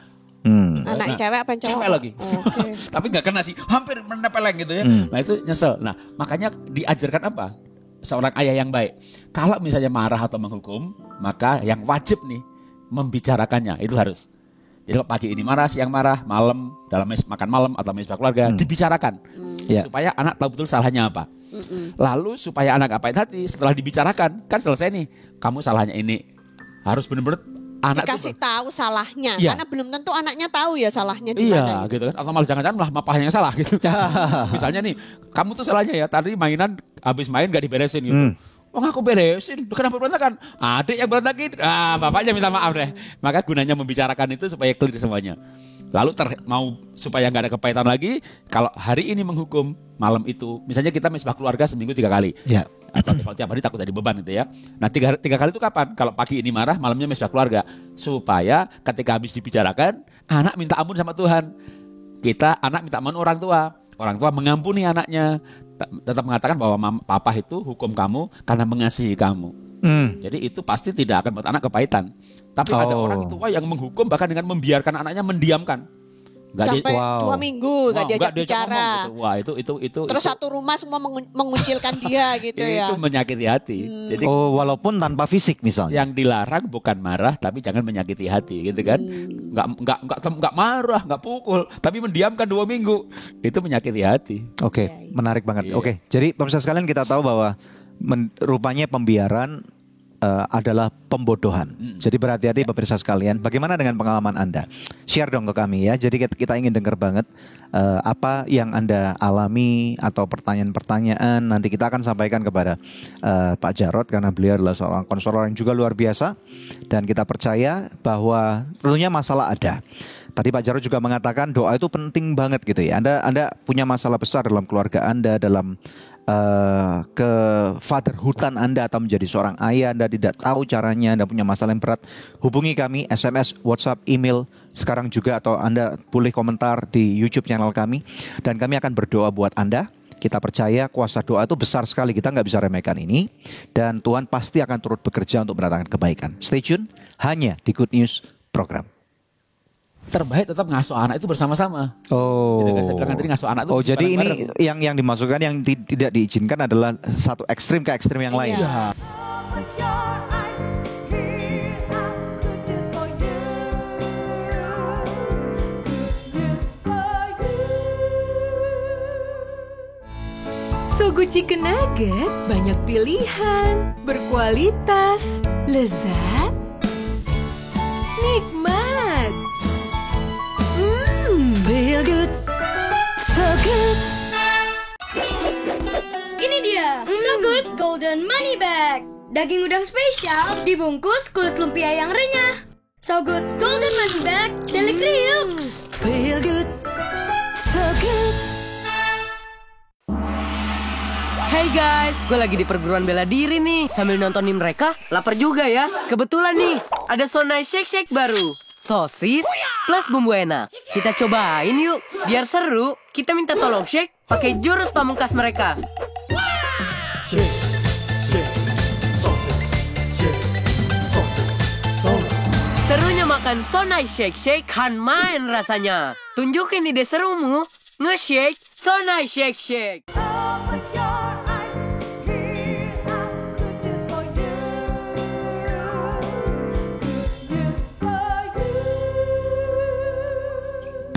Anak cewek apa yang cowok? Cewek lagi. Tapi gak kena sih, hampir menempeleng gitu ya. Nah itu nyesel. Nah makanya diajarkan apa? Seorang ayah yang baik. Kalau misalnya marah atau menghukum, maka yang wajib nih membicarakannya. Itu harus. Jadi pagi ini marah, siang marah, malam dalam makan malam atau mesbah keluarga dibicarakan. Supaya anak tahu betul salahnya apa. Lalu supaya anak gak pahit hati, setelah dibicarakan kan selesai nih. Kamu salahnya ini. Harus benar-benar anak dikasih tahu salahnya, karena belum tentu anaknya tahu ya salahnya di mana. Iya, gitu kan. Atau malah jangan-jangan malah papahnya yang salah gitu. Misalnya nih, kamu tuh salahnya ya tadi mainan habis main gak diberesin gitu. Oh aku beresin, kenapa berantakan? Adik yang berantakin, bapaknya minta maaf deh. Maka gunanya membicarakan itu supaya clear semuanya. Lalu mau supaya gak ada kepahitan lagi, kalau hari ini menghukum, malam itu, misalnya kita mesbah keluarga seminggu 3 kali. Atau kalau tiap hari takut jadi beban gitu ya. Nah 3 kali itu kapan? Kalau pagi ini marah, malamnya mesbah keluarga. Supaya ketika habis dibicarakan, anak minta ampun sama Tuhan. Anak minta ampun orang tua. Orang tua mengampuni anaknya. Tetap mengatakan bahwa papa itu hukum kamu karena mengasihi kamu. Jadi itu pasti tidak akan buat anak kepahitan. Tapi ada orang tua yang menghukum bahkan dengan membiarkan anaknya mendiamkan. Sampai 2 minggu gak diajak bicara. Gitu. Wah itu. Terus satu rumah semua mengucilkan dia gitu ya. Itu menyakiti hati. Jadi walaupun tanpa fisik misalnya. Yang dilarang bukan marah tapi jangan menyakiti hati gitu kan. Enggak marah, enggak pukul, tapi mendiamkan 2 minggu. Itu menyakiti hati. Oke, menarik banget. Oke, jadi pemirsa sekalian kita tahu bahwa rupanya pembiaran adalah pembodohan. Jadi berhati-hati pemirsa sekalian. Bagaimana dengan pengalaman Anda? Share dong ke kami ya. Jadi kita ingin dengar banget apa yang Anda alami atau pertanyaan-pertanyaan. Nanti kita akan sampaikan kepada Pak Jarod karena beliau adalah seorang konselor yang juga luar biasa. Dan kita percaya bahwa tentunya masalah ada. Tadi Pak Jarod juga mengatakan doa itu penting banget gitu ya. Anda punya masalah besar dalam keluarga Anda, dalam ke fatherhoodan Anda atau menjadi seorang ayah, Anda tidak tahu caranya, Anda punya masalah yang berat, hubungi kami, SMS, WhatsApp, email, sekarang juga atau Anda boleh komentar di YouTube channel kami. Dan kami akan berdoa buat Anda. Kita percaya kuasa doa itu besar sekali, kita nggak bisa remehkan ini. Dan Tuhan pasti akan turut bekerja untuk mendatangkan kebaikan. Stay tune hanya di Good News Program. Terbaik tetap ngasuh anak itu bersama-sama. Oh. Gitu kan, saya bilang tadi ngasuh anak itu. Oh, jadi ini bareng-bareng. yang dimasukkan yang tidak diizinkan adalah satu ekstrim ke ekstrim yang lain. Iya. Sogo Chicken Nugget banyak pilihan, berkualitas, lezat, nikmat. Feel good, so good. Ini dia, So Good Golden Money Bag. Daging udang spesial dibungkus kulit lumpia yang renyah. So Good Golden Money Bag, Delikriuk. Feel good, so good. Hey guys, gue lagi di perguruan bela diri nih. Sambil nontonin mereka, lapar juga ya. Kebetulan nih, ada Sonai Shake Shake baru. Sosis plus bumbu enak. Kita cobain yuk, biar seru. Kita minta tolong shake pakai jurus pamungkas mereka. Serunya makan Sonai Shake Shake kan main rasanya. Tunjukin ide serumu, nge-shake Sonai Shake Shake.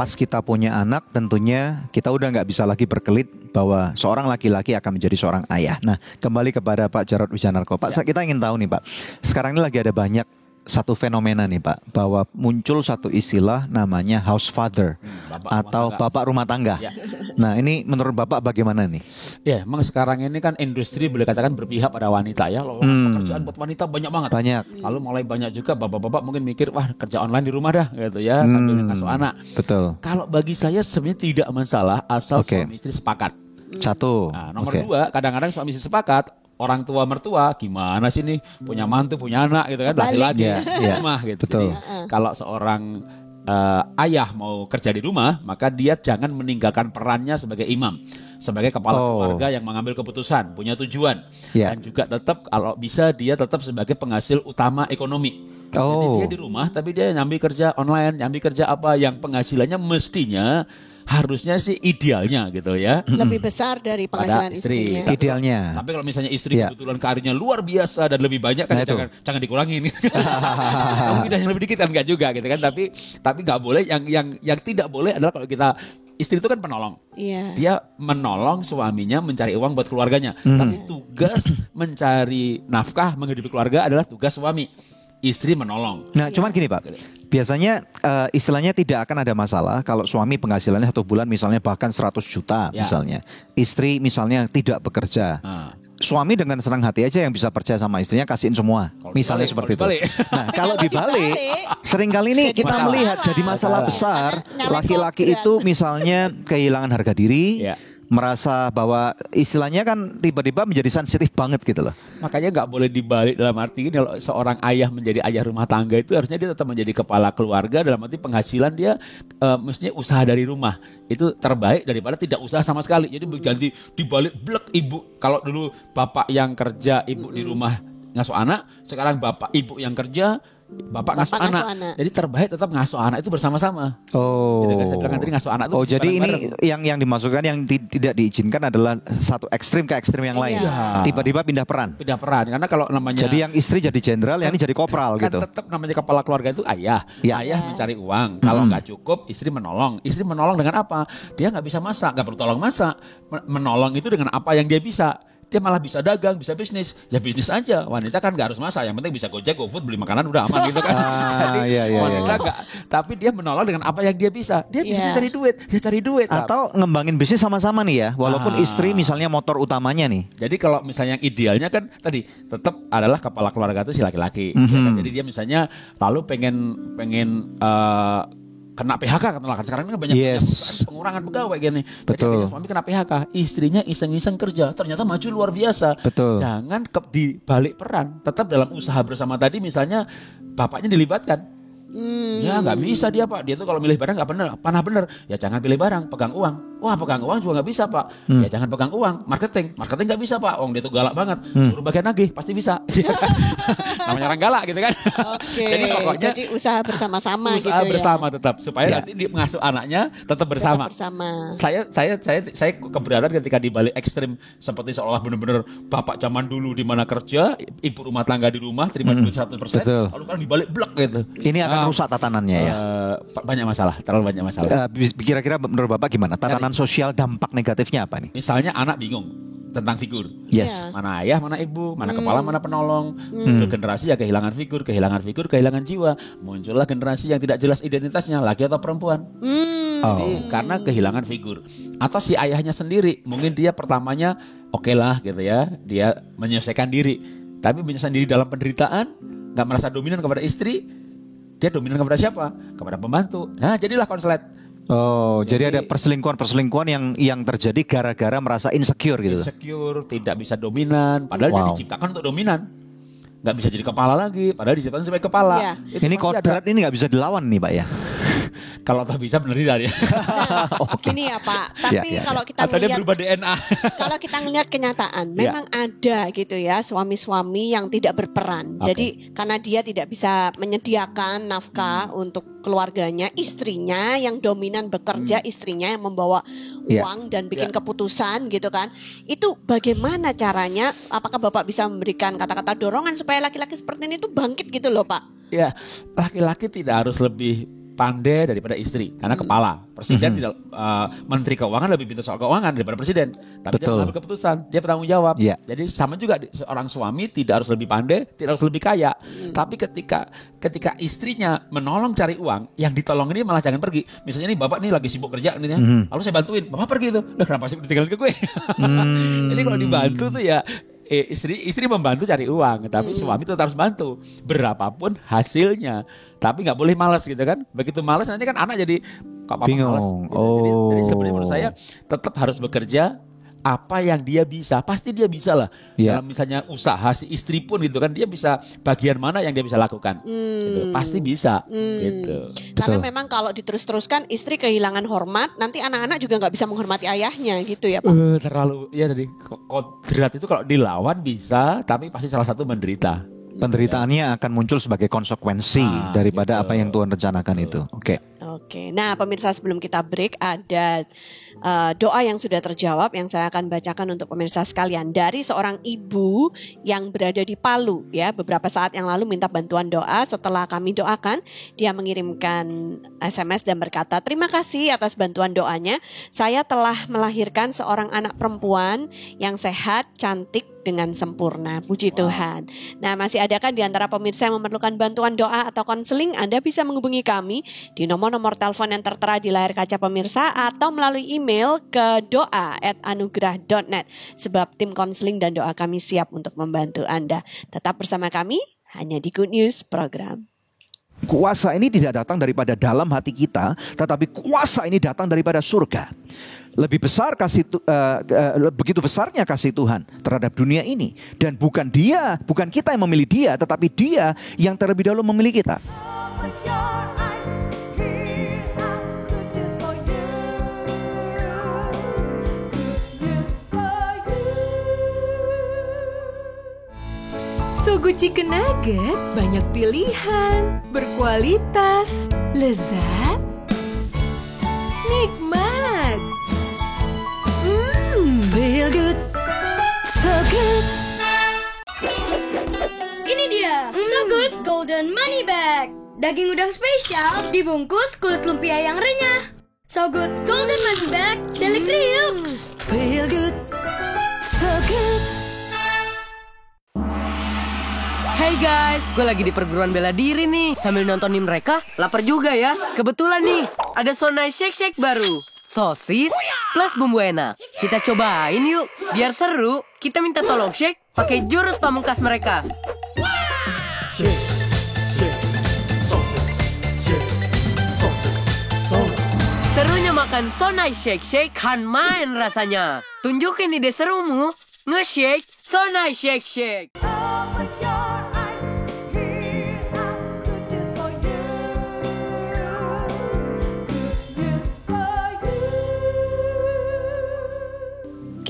Pas kita punya anak, tentunya kita udah nggak bisa lagi berkelit bahwa seorang laki-laki akan menjadi seorang ayah. Nah, kembali kepada Pak Jarod Wijanarko. Pak, kita ingin tahu nih Pak, sekarang ini lagi ada banyak satu fenomena nih Pak, bahwa muncul satu istilah namanya house father atau bapak rumah tangga. Ya. Nah, ini menurut Bapak bagaimana nih? Ya, memang sekarang ini kan industri boleh katakan berpihak pada wanita ya. Pekerjaan buat wanita banyak banget. Banyak. Lalu mulai banyak juga bapak-bapak mungkin mikir, wah kerja online di rumah dah gitu ya, sambil ngasuh anak. Betul. Kalau bagi saya sebenarnya tidak masalah asal suami istri sepakat. Satu. Nah, nomor dua, kadang-kadang suami istri sepakat, orang tua mertua gimana sih nih punya mantu punya anak gitu kan, laki-laki di rumah gitu. Betul. Jadi kalau seorang ayah mau kerja di rumah, maka dia jangan meninggalkan perannya sebagai imam, sebagai kepala keluarga yang mengambil keputusan, punya tujuan, dan juga tetap kalau bisa dia tetap sebagai penghasil utama ekonomi. Jadi dia di rumah tapi dia nyambi kerja online, nyambi kerja apa yang penghasilannya mestinya harusnya sih idealnya gitu ya. Lebih besar dari penghasilan istrinya. Idealnya. Tapi kalau misalnya istri kebetulan karirnya luar biasa dan lebih banyak kan jangan dikurangin. Kamu pindah yang lebih dikit kan enggak juga gitu kan. Tapi enggak boleh yang tidak boleh adalah kalau kita istri itu kan penolong. Dia menolong suaminya mencari uang buat keluarganya. Tapi tugas mencari nafkah menghidupi keluarga adalah tugas suami. Istri menolong. Nah, cuman gini Pak, biasanya istilahnya tidak akan ada masalah kalau suami penghasilannya 1 bulan misalnya bahkan 100 juta misalnya. Istri misalnya tidak bekerja. Suami dengan senang hati aja yang bisa percaya sama istrinya kasihin semua. Misalnya seperti itu. Nah, kalau dibalik, seringkali ini kita melihat jadi masalah besar. Laki-laki itu misalnya kehilangan harga diri. Merasa bahwa istilahnya kan tiba-tiba menjadi sensitif banget gitu loh. Makanya nggak boleh dibalik dalam arti ini, kalau seorang ayah menjadi ayah rumah tangga itu harusnya dia tetap menjadi kepala keluarga, dalam arti penghasilan dia mestinya usaha dari rumah. Itu terbaik daripada tidak usaha sama sekali. Jadi ganti dibalik blek ibu. Kalau dulu bapak yang kerja, ibu di rumah ngasuh anak, sekarang bapak ibu yang kerja, bapak ngasuh anak. Jadi terbaik tetap ngasuh anak itu bersama-sama. Oh. Gitu kan, saya bilang tadi ngasuh anak itu. Oh, jadi ini yang dimasukkan yang tidak diizinkan adalah satu ekstrim ke ekstrim yang lain. Tiba-tiba pindah peran. Pindah peran karena kalau namanya jadi yang istri jadi jenderal, yang ini jadi kopral kan gitu. Tetap namanya kepala keluarga itu ayah. Ayah mencari uang. Kalau nggak cukup, istri menolong. Istri menolong dengan apa? Dia nggak bisa masak, nggak perlu tolong masak. Menolong itu dengan apa yang dia bisa. Dia malah bisa dagang, bisa bisnis. Ya bisnis aja. Wanita kan gak harus masak. Yang penting bisa Gojek, GoFood, beli makanan udah aman gitu kan. Jadi wanita gak. Tapi dia menolong dengan apa yang dia bisa. Dia bisa cari duit. Dia cari duit. Atau ngembangin bisnis sama-sama nih ya. Walaupun istri misalnya motor utamanya nih. Jadi kalau misalnya yang idealnya kan tadi tetap adalah kepala keluarga itu si laki-laki. Ya kan? Jadi dia misalnya lalu pengen kena PHK katakanlah, sekarang ini banyak pengurangan pegawai gini. Jadi suami kena PHK, istrinya iseng-iseng kerja, ternyata maju luar biasa. Jangan dibalik peran, tetap dalam usaha bersama tadi misalnya bapaknya dilibatkan. Ya nggak bisa dia Pak. Dia tuh kalau milih barang nggak panah bener. Ya jangan pilih barang, pegang uang. Wah pegang uang juga nggak bisa Pak. Ya jangan pegang uang. Marketing nggak bisa Pak. Dia tuh galak banget. Suruh bagian nagih pasti bisa. Namanya orang galak gitu kan. Oke. Jadi pokoknya Jadi usaha bersama-sama gitu usaha ya. bersama tetap supaya nanti dia mengasuh anaknya tetap bersama. Saya keberatan ketika di balik ekstrim seperti seolah benar-benar bapak zaman dulu di mana kerja, ibu rumah tangga di rumah terima duit 100%, lalu kan dibalik blek gitu. Ini akan rusak tatanannya ya. Banyak masalah, terlalu banyak masalah. Kira-kira menurut Bapak gimana? Tatanan sosial dampak negatifnya apa nih? Misalnya anak bingung tentang figur. Yes. Mana ayah, mana ibu, mana kepala, mana penolong. Muncul generasi ya kehilangan figur, kehilangan jiwa. Muncullah generasi yang tidak jelas identitasnya, laki atau perempuan. Jadi, karena kehilangan figur. Atau si ayahnya sendiri, mungkin dia pertamanya oke lah gitu ya, dia menyelesaikan diri. Tapi menyelesaikan diri dalam penderitaan, gak merasa dominan kepada istri, dia dominan kepada siapa? Kepada pembantu. Nah jadilah konslet. Jadi ada perselingkuhan yang terjadi gara-gara merasa insecure gitu. Insecure, tidak bisa dominan, padahal dia diciptakan untuk dominan. Gak bisa jadi kepala lagi, padahal diciptakan sebagai kepala. Ini kodrat ini gak bisa dilawan nih Pak ya. Kalau tak bisa beneran ya. Gini ya Pak, tapi kalau kita atau dia ngelihat berubah DNA. Kalau kita ngelihat kenyataan, memang ada gitu ya suami-suami yang tidak berperan. Jadi karena dia tidak bisa menyediakan nafkah untuk keluarganya, istrinya yang dominan bekerja, istrinya yang membawa uang dan bikin keputusan gitu kan. Itu bagaimana caranya? Apakah Bapak bisa memberikan kata-kata dorongan supaya laki-laki seperti ini tuh bangkit gitu loh Pak? Ya, laki-laki tidak harus lebih pandai daripada istri karena kepala presiden tidak menteri keuangan lebih pintar soal keuangan daripada presiden, tapi dia mengambil keputusan, dia bertanggung jawab. Jadi sama juga seorang suami tidak harus lebih pandai, tidak harus lebih kaya, tapi ketika istrinya menolong cari uang, yang ditolong ini malah jangan pergi. Misalnya nih bapak nih lagi sibuk kerja nih ya, lalu saya bantuin, bapak pergi itu, lah kenapa sih ditinggalin ke gue? Jadi kalau dibantu tuh ya istri membantu cari uang, tapi suami tetap harus bantu berapapun hasilnya. Tapi nggak boleh malas gitu kan. Begitu malas nanti kan anak jadi bingung. Malas, gitu. Jadi sebenarnya menurut saya tetap harus bekerja apa yang dia bisa. Pasti dia bisa lah. Dalam misalnya usaha si istri pun gitu kan, dia bisa bagian mana yang dia bisa lakukan. Gitu. Pasti bisa. Gitu. Karena memang kalau diterus-teruskan istri kehilangan hormat, nanti anak-anak juga nggak bisa menghormati ayahnya gitu ya Pak. Terlalu ya tadi kodrat itu kalau dilawan bisa, tapi pasti salah satu menderita. Penderitaannya akan muncul sebagai konsekuensi daripada apa yang Tuhan rencanakan itu. Oke. Nah pemirsa, sebelum kita break ada doa yang sudah terjawab yang saya akan bacakan untuk pemirsa sekalian dari seorang ibu yang berada di Palu ya. Beberapa saat yang lalu minta bantuan doa. Setelah kami doakan, dia mengirimkan SMS dan berkata, terima kasih atas bantuan doanya. Saya telah melahirkan seorang anak perempuan yang sehat, cantik, dengan sempurna. Puji Tuhan. Nah, masih adakah di antara pemirsa yang memerlukan bantuan doa atau konseling? Anda bisa menghubungi kami di nomor telepon yang tertera di layar kaca pemirsa atau melalui email ke doa@anugerah.net. Sebab tim konseling dan doa kami siap untuk membantu Anda. Tetap bersama kami hanya di Good News Program. Kuasa ini tidak datang daripada dalam hati kita, tetapi kuasa ini datang daripada surga. Lebih besar begitu besarnya kasih Tuhan terhadap dunia ini, dan bukan kita yang memilih dia, tetapi dia yang terlebih dahulu memilih kita. Sogo Chicken Nugget banyak pilihan, berkualitas, lezat, nikmat. Feel good, so good. Ini dia, So Good Golden Money Bag. Daging udang spesial dibungkus kulit lumpia yang renyah. So Good Golden Money Bag, Delicreux. Feel good, so good. Hey guys, gue lagi di perguruan bela diri nih. Sambil nontonin mereka, lapar juga ya. Kebetulan nih, ada So Nice Shake Shake baru. Sosis plus bumbu enak. Kita cobain yuk. Biar seru, kita minta tolong shake pakai jurus pamungkas mereka. Serunya makan So Nice Shake Shake kan main rasanya. Tunjukin ide serumu. Nge-shake So Nice Shake Shake.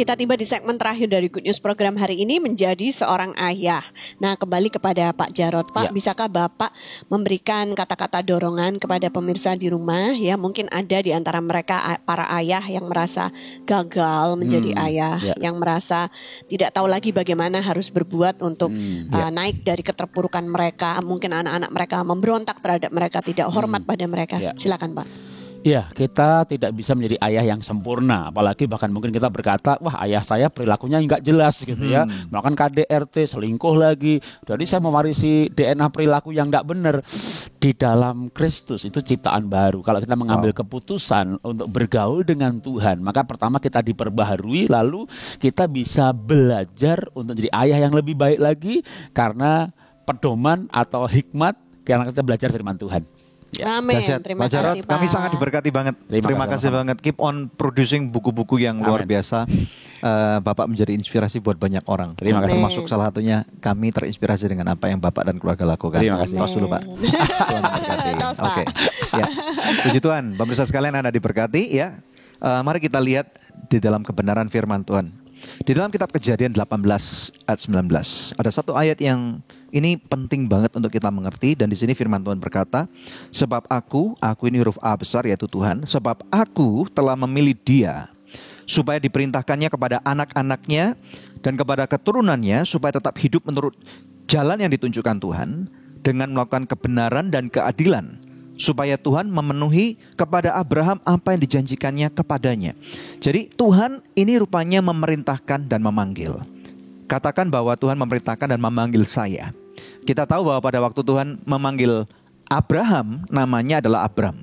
Kita tiba di segmen terakhir dari Good News program hari ini, menjadi seorang ayah. Nah, kembali kepada Pak Jarod. Pak, bisakah Bapak memberikan kata-kata dorongan kepada pemirsa di rumah? Ya, mungkin ada di antara mereka para ayah yang merasa gagal menjadi ayah, yang merasa tidak tahu lagi bagaimana harus berbuat untuk naik dari keterpurukan mereka. Mungkin anak-anak mereka memberontak terhadap mereka, tidak hormat pada mereka. Silakan, Pak. Ya, kita tidak bisa menjadi ayah yang sempurna. Apalagi bahkan mungkin kita berkata, wah ayah saya perilakunya nggak jelas gitu ya. Melakukan KDRT, selingkuh lagi. Jadi saya mewarisi DNA perilaku yang nggak benar. Di dalam Kristus itu ciptaan baru. Kalau kita mengambil keputusan untuk bergaul dengan Tuhan, maka pertama kita diperbaharui, lalu kita bisa belajar untuk jadi ayah yang lebih baik lagi. Karena pedoman atau hikmat karena kita belajar firman Tuhan. Amin. Terima kasih, Pak. Kami sangat diberkati banget. Terima kasih banget. Keep on producing buku-buku yang luar biasa. Bapak menjadi inspirasi buat banyak orang. Terima kasih. Termasuk salah satunya kami terinspirasi dengan apa yang Bapak dan keluarga lakukan. Terima kasih. Tos dulu, Pak. Tuhan memberkati. Oke. Ya. Puji Tuhan, pemirsa sekalian Anda diberkati ya. Mari kita lihat di dalam kebenaran firman Tuhan. Di dalam kitab Kejadian 18 ayat 19 ada satu ayat yang ini penting banget untuk kita mengerti, dan di sini firman Tuhan berkata, sebab aku ini huruf A besar yaitu Tuhan, sebab aku telah memilih dia supaya diperintahkannya kepada anak-anaknya dan kepada keturunannya supaya tetap hidup menurut jalan yang ditunjukkan Tuhan dengan melakukan kebenaran dan keadilan, supaya Tuhan memenuhi kepada Abraham apa yang dijanjikannya kepadanya. Jadi Tuhan ini rupanya memerintahkan dan memanggil. Katakan bahwa Tuhan memerintahkan dan memanggil saya. Kita tahu bahwa pada waktu Tuhan memanggil Abraham, namanya adalah Abram.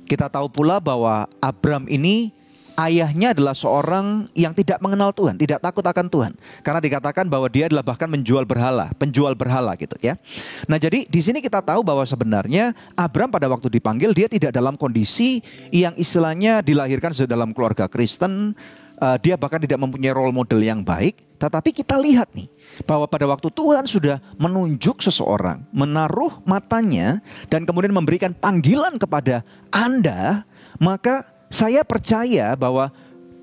Kita tahu pula bahwa Abram ini ayahnya adalah seorang yang tidak mengenal Tuhan, tidak takut akan Tuhan. Karena dikatakan bahwa dia adalah bahkan penjual berhala gitu ya. Nah, jadi di sini kita tahu bahwa sebenarnya Abram pada waktu dipanggil dia tidak dalam kondisi yang istilahnya dilahirkan dalam keluarga Kristen. Dia bahkan tidak mempunyai role model yang baik. Tetapi kita lihat nih bahwa pada waktu Tuhan sudah menunjuk seseorang, menaruh matanya dan kemudian memberikan panggilan kepada Anda, maka saya percaya bahwa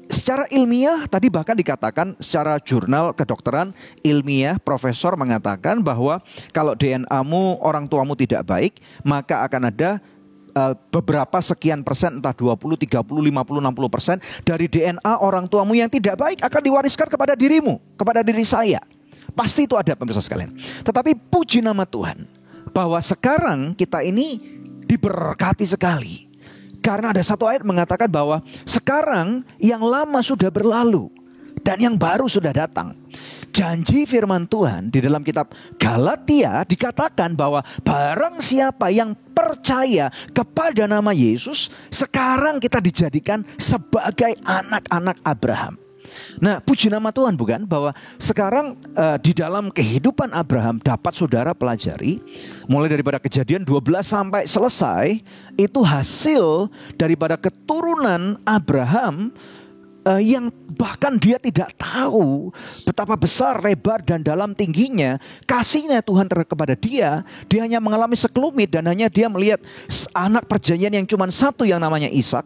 secara ilmiah, tadi bahkan dikatakan secara jurnal kedokteran ilmiah, profesor mengatakan bahwa kalau DNA-mu, orang tuamu tidak baik, maka akan ada beberapa sekian persen, entah 20, 30, 50, 60% dari DNA orang tuamu yang tidak baik akan diwariskan kepada dirimu, kepada diri saya. Pasti itu ada, pemirsa sekalian. Tetapi puji nama Tuhan bahwa sekarang kita ini diberkati sekali. Karena ada satu ayat mengatakan bahwa sekarang yang lama sudah berlalu dan yang baru sudah datang. Janji firman Tuhan di dalam kitab Galatia dikatakan bahwa barang siapa yang percaya kepada nama Yesus, sekarang kita dijadikan sebagai anak-anak Abraham. Nah, puji nama Tuhan bukan, bahwa sekarang di dalam kehidupan Abraham dapat saudara pelajari mulai daripada Kejadian 12 sampai selesai, itu hasil daripada keturunan Abraham yang bahkan dia tidak tahu betapa besar, lebar dan dalam tingginya kasihnya Tuhan kepada dia. Dia hanya mengalami sekelumit dan hanya dia melihat anak perjanjian yang cuma satu yang namanya Ishak.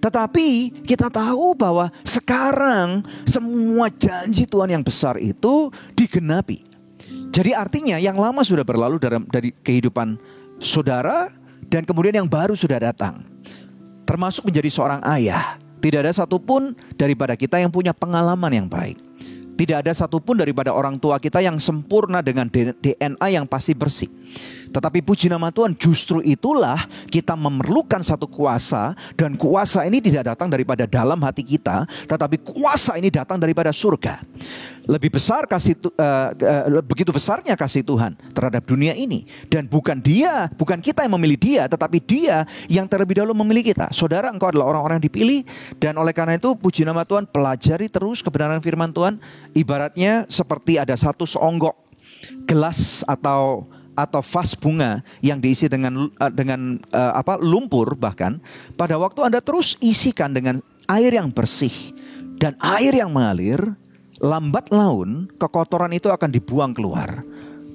Tetapi kita tahu bahwa sekarang semua janji Tuhan yang besar itu digenapi. Jadi artinya yang lama sudah berlalu dari kehidupan saudara dan kemudian yang baru sudah datang. Termasuk menjadi seorang ayah. Tidak ada satupun daripada kita yang punya pengalaman yang baik. Tidak ada satupun daripada orang tua kita yang sempurna dengan DNA yang pasti bersih. Tetapi puji nama Tuhan, justru itulah kita memerlukan satu kuasa. Dan kuasa ini tidak datang daripada dalam hati kita, tetapi kuasa ini datang daripada surga. Lebih besar begitu besarnya kasih Tuhan terhadap dunia ini. Dan bukan kita yang memilih dia, tetapi dia yang terlebih dahulu memilih kita. Saudara, engkau adalah orang-orang yang dipilih. Dan oleh karena itu puji nama Tuhan, pelajari terus kebenaran firman Tuhan. Ibaratnya seperti ada satu seonggok gelas atau vas bunga yang diisi dengan lumpur, bahkan pada waktu Anda terus isikan dengan air yang bersih dan air yang mengalir, lambat laun kekotoran itu akan dibuang keluar.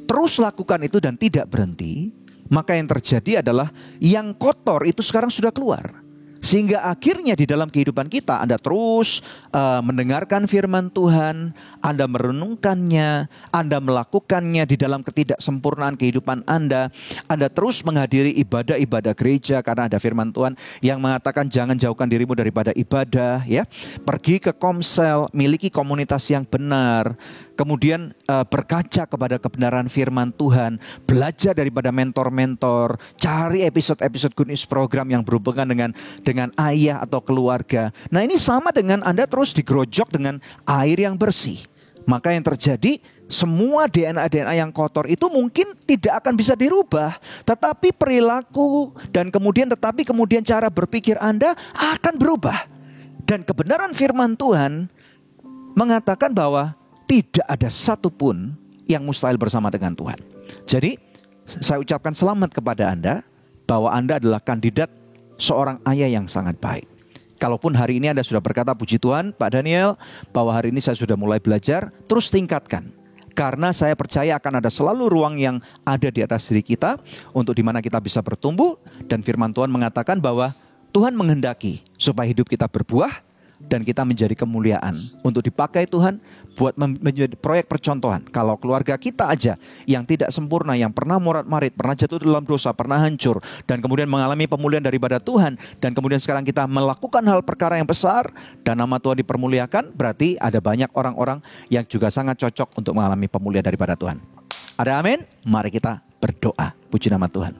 Terus lakukan itu dan tidak berhenti, maka yang terjadi adalah yang kotor itu sekarang sudah keluar. Sehingga akhirnya di dalam kehidupan kita Anda terus mendengarkan firman Tuhan, Anda merenungkannya, Anda melakukannya di dalam ketidaksempurnaan kehidupan Anda. Anda terus menghadiri ibadah-ibadah gereja karena ada firman Tuhan yang mengatakan jangan jauhkan dirimu daripada ibadah, ya. Pergi ke komsel, miliki komunitas yang benar. Kemudian berkaca kepada kebenaran firman Tuhan, belajar daripada mentor-mentor, cari episode-episode Good News program yang berhubungan dengan ayah atau keluarga. Nah, ini sama dengan Anda terus digerojok dengan air yang bersih. Maka yang terjadi, semua DNA yang kotor itu mungkin tidak akan bisa dirubah, tetapi perilaku dan kemudian cara berpikir Anda akan berubah. Dan kebenaran firman Tuhan mengatakan bahwa tidak ada satupun yang mustahil bersama dengan Tuhan. Jadi saya ucapkan selamat kepada Anda bahwa Anda adalah kandidat seorang ayah yang sangat baik. Kalaupun hari ini Anda sudah berkata puji Tuhan Pak Daniel bahwa hari ini saya sudah mulai belajar, terus tingkatkan. Karena saya percaya akan ada selalu ruang yang ada di atas diri kita untuk dimana kita bisa bertumbuh. Dan firman Tuhan mengatakan bahwa Tuhan menghendaki supaya hidup kita berbuah dan kita menjadi kemuliaan untuk dipakai Tuhan buat menjadi proyek percontohan. Kalau keluarga kita aja yang tidak sempurna, yang pernah morat-marit, pernah jatuh dalam dosa, pernah hancur, dan kemudian mengalami pemulihan daripada Tuhan, dan kemudian sekarang kita melakukan hal perkara yang besar dan nama Tuhan dipermuliakan, berarti ada banyak orang-orang yang juga sangat cocok untuk mengalami pemulihan daripada Tuhan. Ada amin? Mari kita berdoa. Puji nama Tuhan.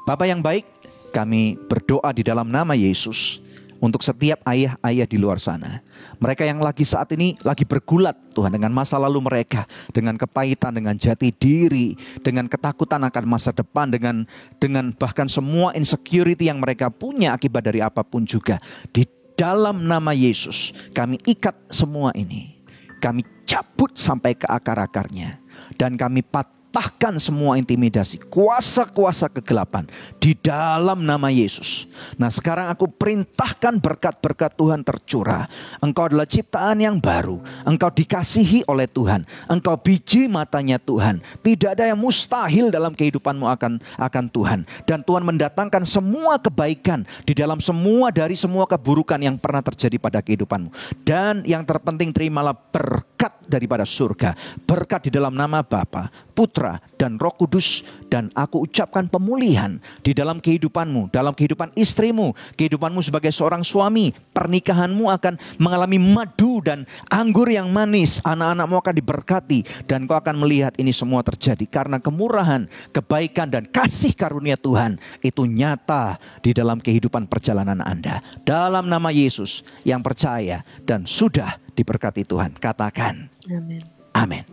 Bapa yang baik, kami berdoa di dalam nama Yesus untuk setiap ayah-ayah di luar sana. Mereka yang saat ini lagi bergulat Tuhan dengan masa lalu mereka, dengan kepahitan, dengan jati diri, dengan ketakutan akan masa depan, dengan bahkan semua insecurity yang mereka punya akibat dari apapun juga. Di dalam nama Yesus kami ikat semua ini. Kami cabut sampai ke akar-akarnya. Dan kami patahkan semua intimidasi, kuasa-kuasa kegelapan di dalam nama Yesus. Nah, sekarang aku perintahkan berkat-berkat Tuhan tercurah. Engkau adalah ciptaan yang baru. Engkau dikasihi oleh Tuhan. Engkau biji matanya Tuhan. Tidak ada yang mustahil dalam kehidupanmu akan Tuhan. Dan Tuhan mendatangkan semua kebaikan di dalam dari semua keburukan yang pernah terjadi pada kehidupanmu. Dan yang terpenting, terimalah berkat daripada surga. Berkat di dalam nama Bapa, Putra, dan Roh Kudus. Dan aku ucapkan pemulihan di dalam kehidupanmu, dalam kehidupan istrimu, kehidupanmu sebagai seorang suami. Pernikahanmu akan mengalami madu dan anggur yang manis. Anak-anakmu akan diberkati dan kau akan melihat ini semua terjadi karena kemurahan, kebaikan, dan kasih karunia Tuhan itu nyata di dalam kehidupan perjalanan Anda. Dalam nama Yesus yang percaya dan sudah diberkati Tuhan, katakan amin. Amin.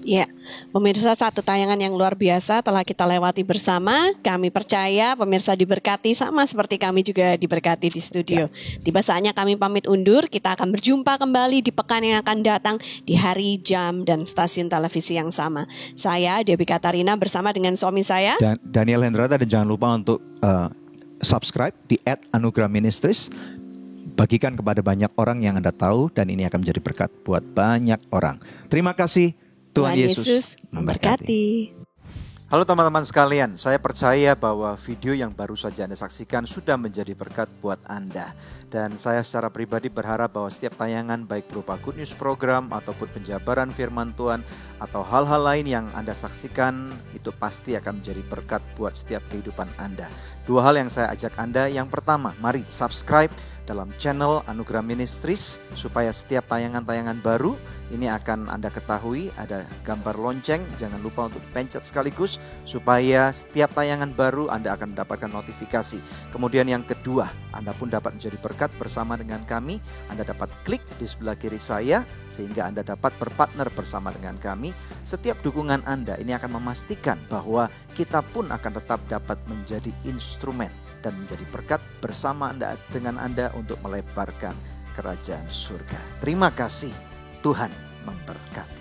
Ya, pemirsa, satu tayangan yang luar biasa telah kita lewati bersama. Kami percaya pemirsa diberkati sama seperti kami juga diberkati di studio. Tiba saatnya kami pamit undur. Kita akan berjumpa kembali di pekan yang akan datang di hari, jam, dan stasiun televisi yang sama. Saya Debbie Katarina bersama dengan suami saya Daniel Hendrata, dan jangan lupa untuk subscribe di @anugerah-ministries. Bagikan kepada banyak orang yang Anda tahu dan ini akan menjadi berkat buat banyak orang. Terima kasih. Tuhan Yesus memberkati. Halo teman-teman sekalian, saya percaya bahwa video yang baru saja Anda saksikan sudah menjadi berkat buat Anda. Dan saya secara pribadi berharap bahwa setiap tayangan baik berupa Good News program ataupun penjabaran firman Tuhan atau hal-hal lain yang Anda saksikan itu pasti akan menjadi berkat buat setiap kehidupan Anda. Dua hal yang saya ajak Anda, yang pertama, mari subscribe dalam channel Anugerah Ministries supaya setiap tayangan-tayangan baru ini akan Anda ketahui, ada gambar lonceng, jangan lupa untuk pencet sekaligus supaya setiap tayangan baru Anda akan mendapatkan notifikasi. Kemudian yang kedua, Anda pun dapat menjadi berkat bersama dengan kami. Anda dapat klik di sebelah kiri saya sehingga Anda dapat berpartner bersama dengan kami. Setiap dukungan Anda ini akan memastikan bahwa kita pun akan tetap dapat menjadi instrumen dan menjadi berkat bersama dengan Anda untuk melebarkan kerajaan surga. Terima kasih, Tuhan memberkati.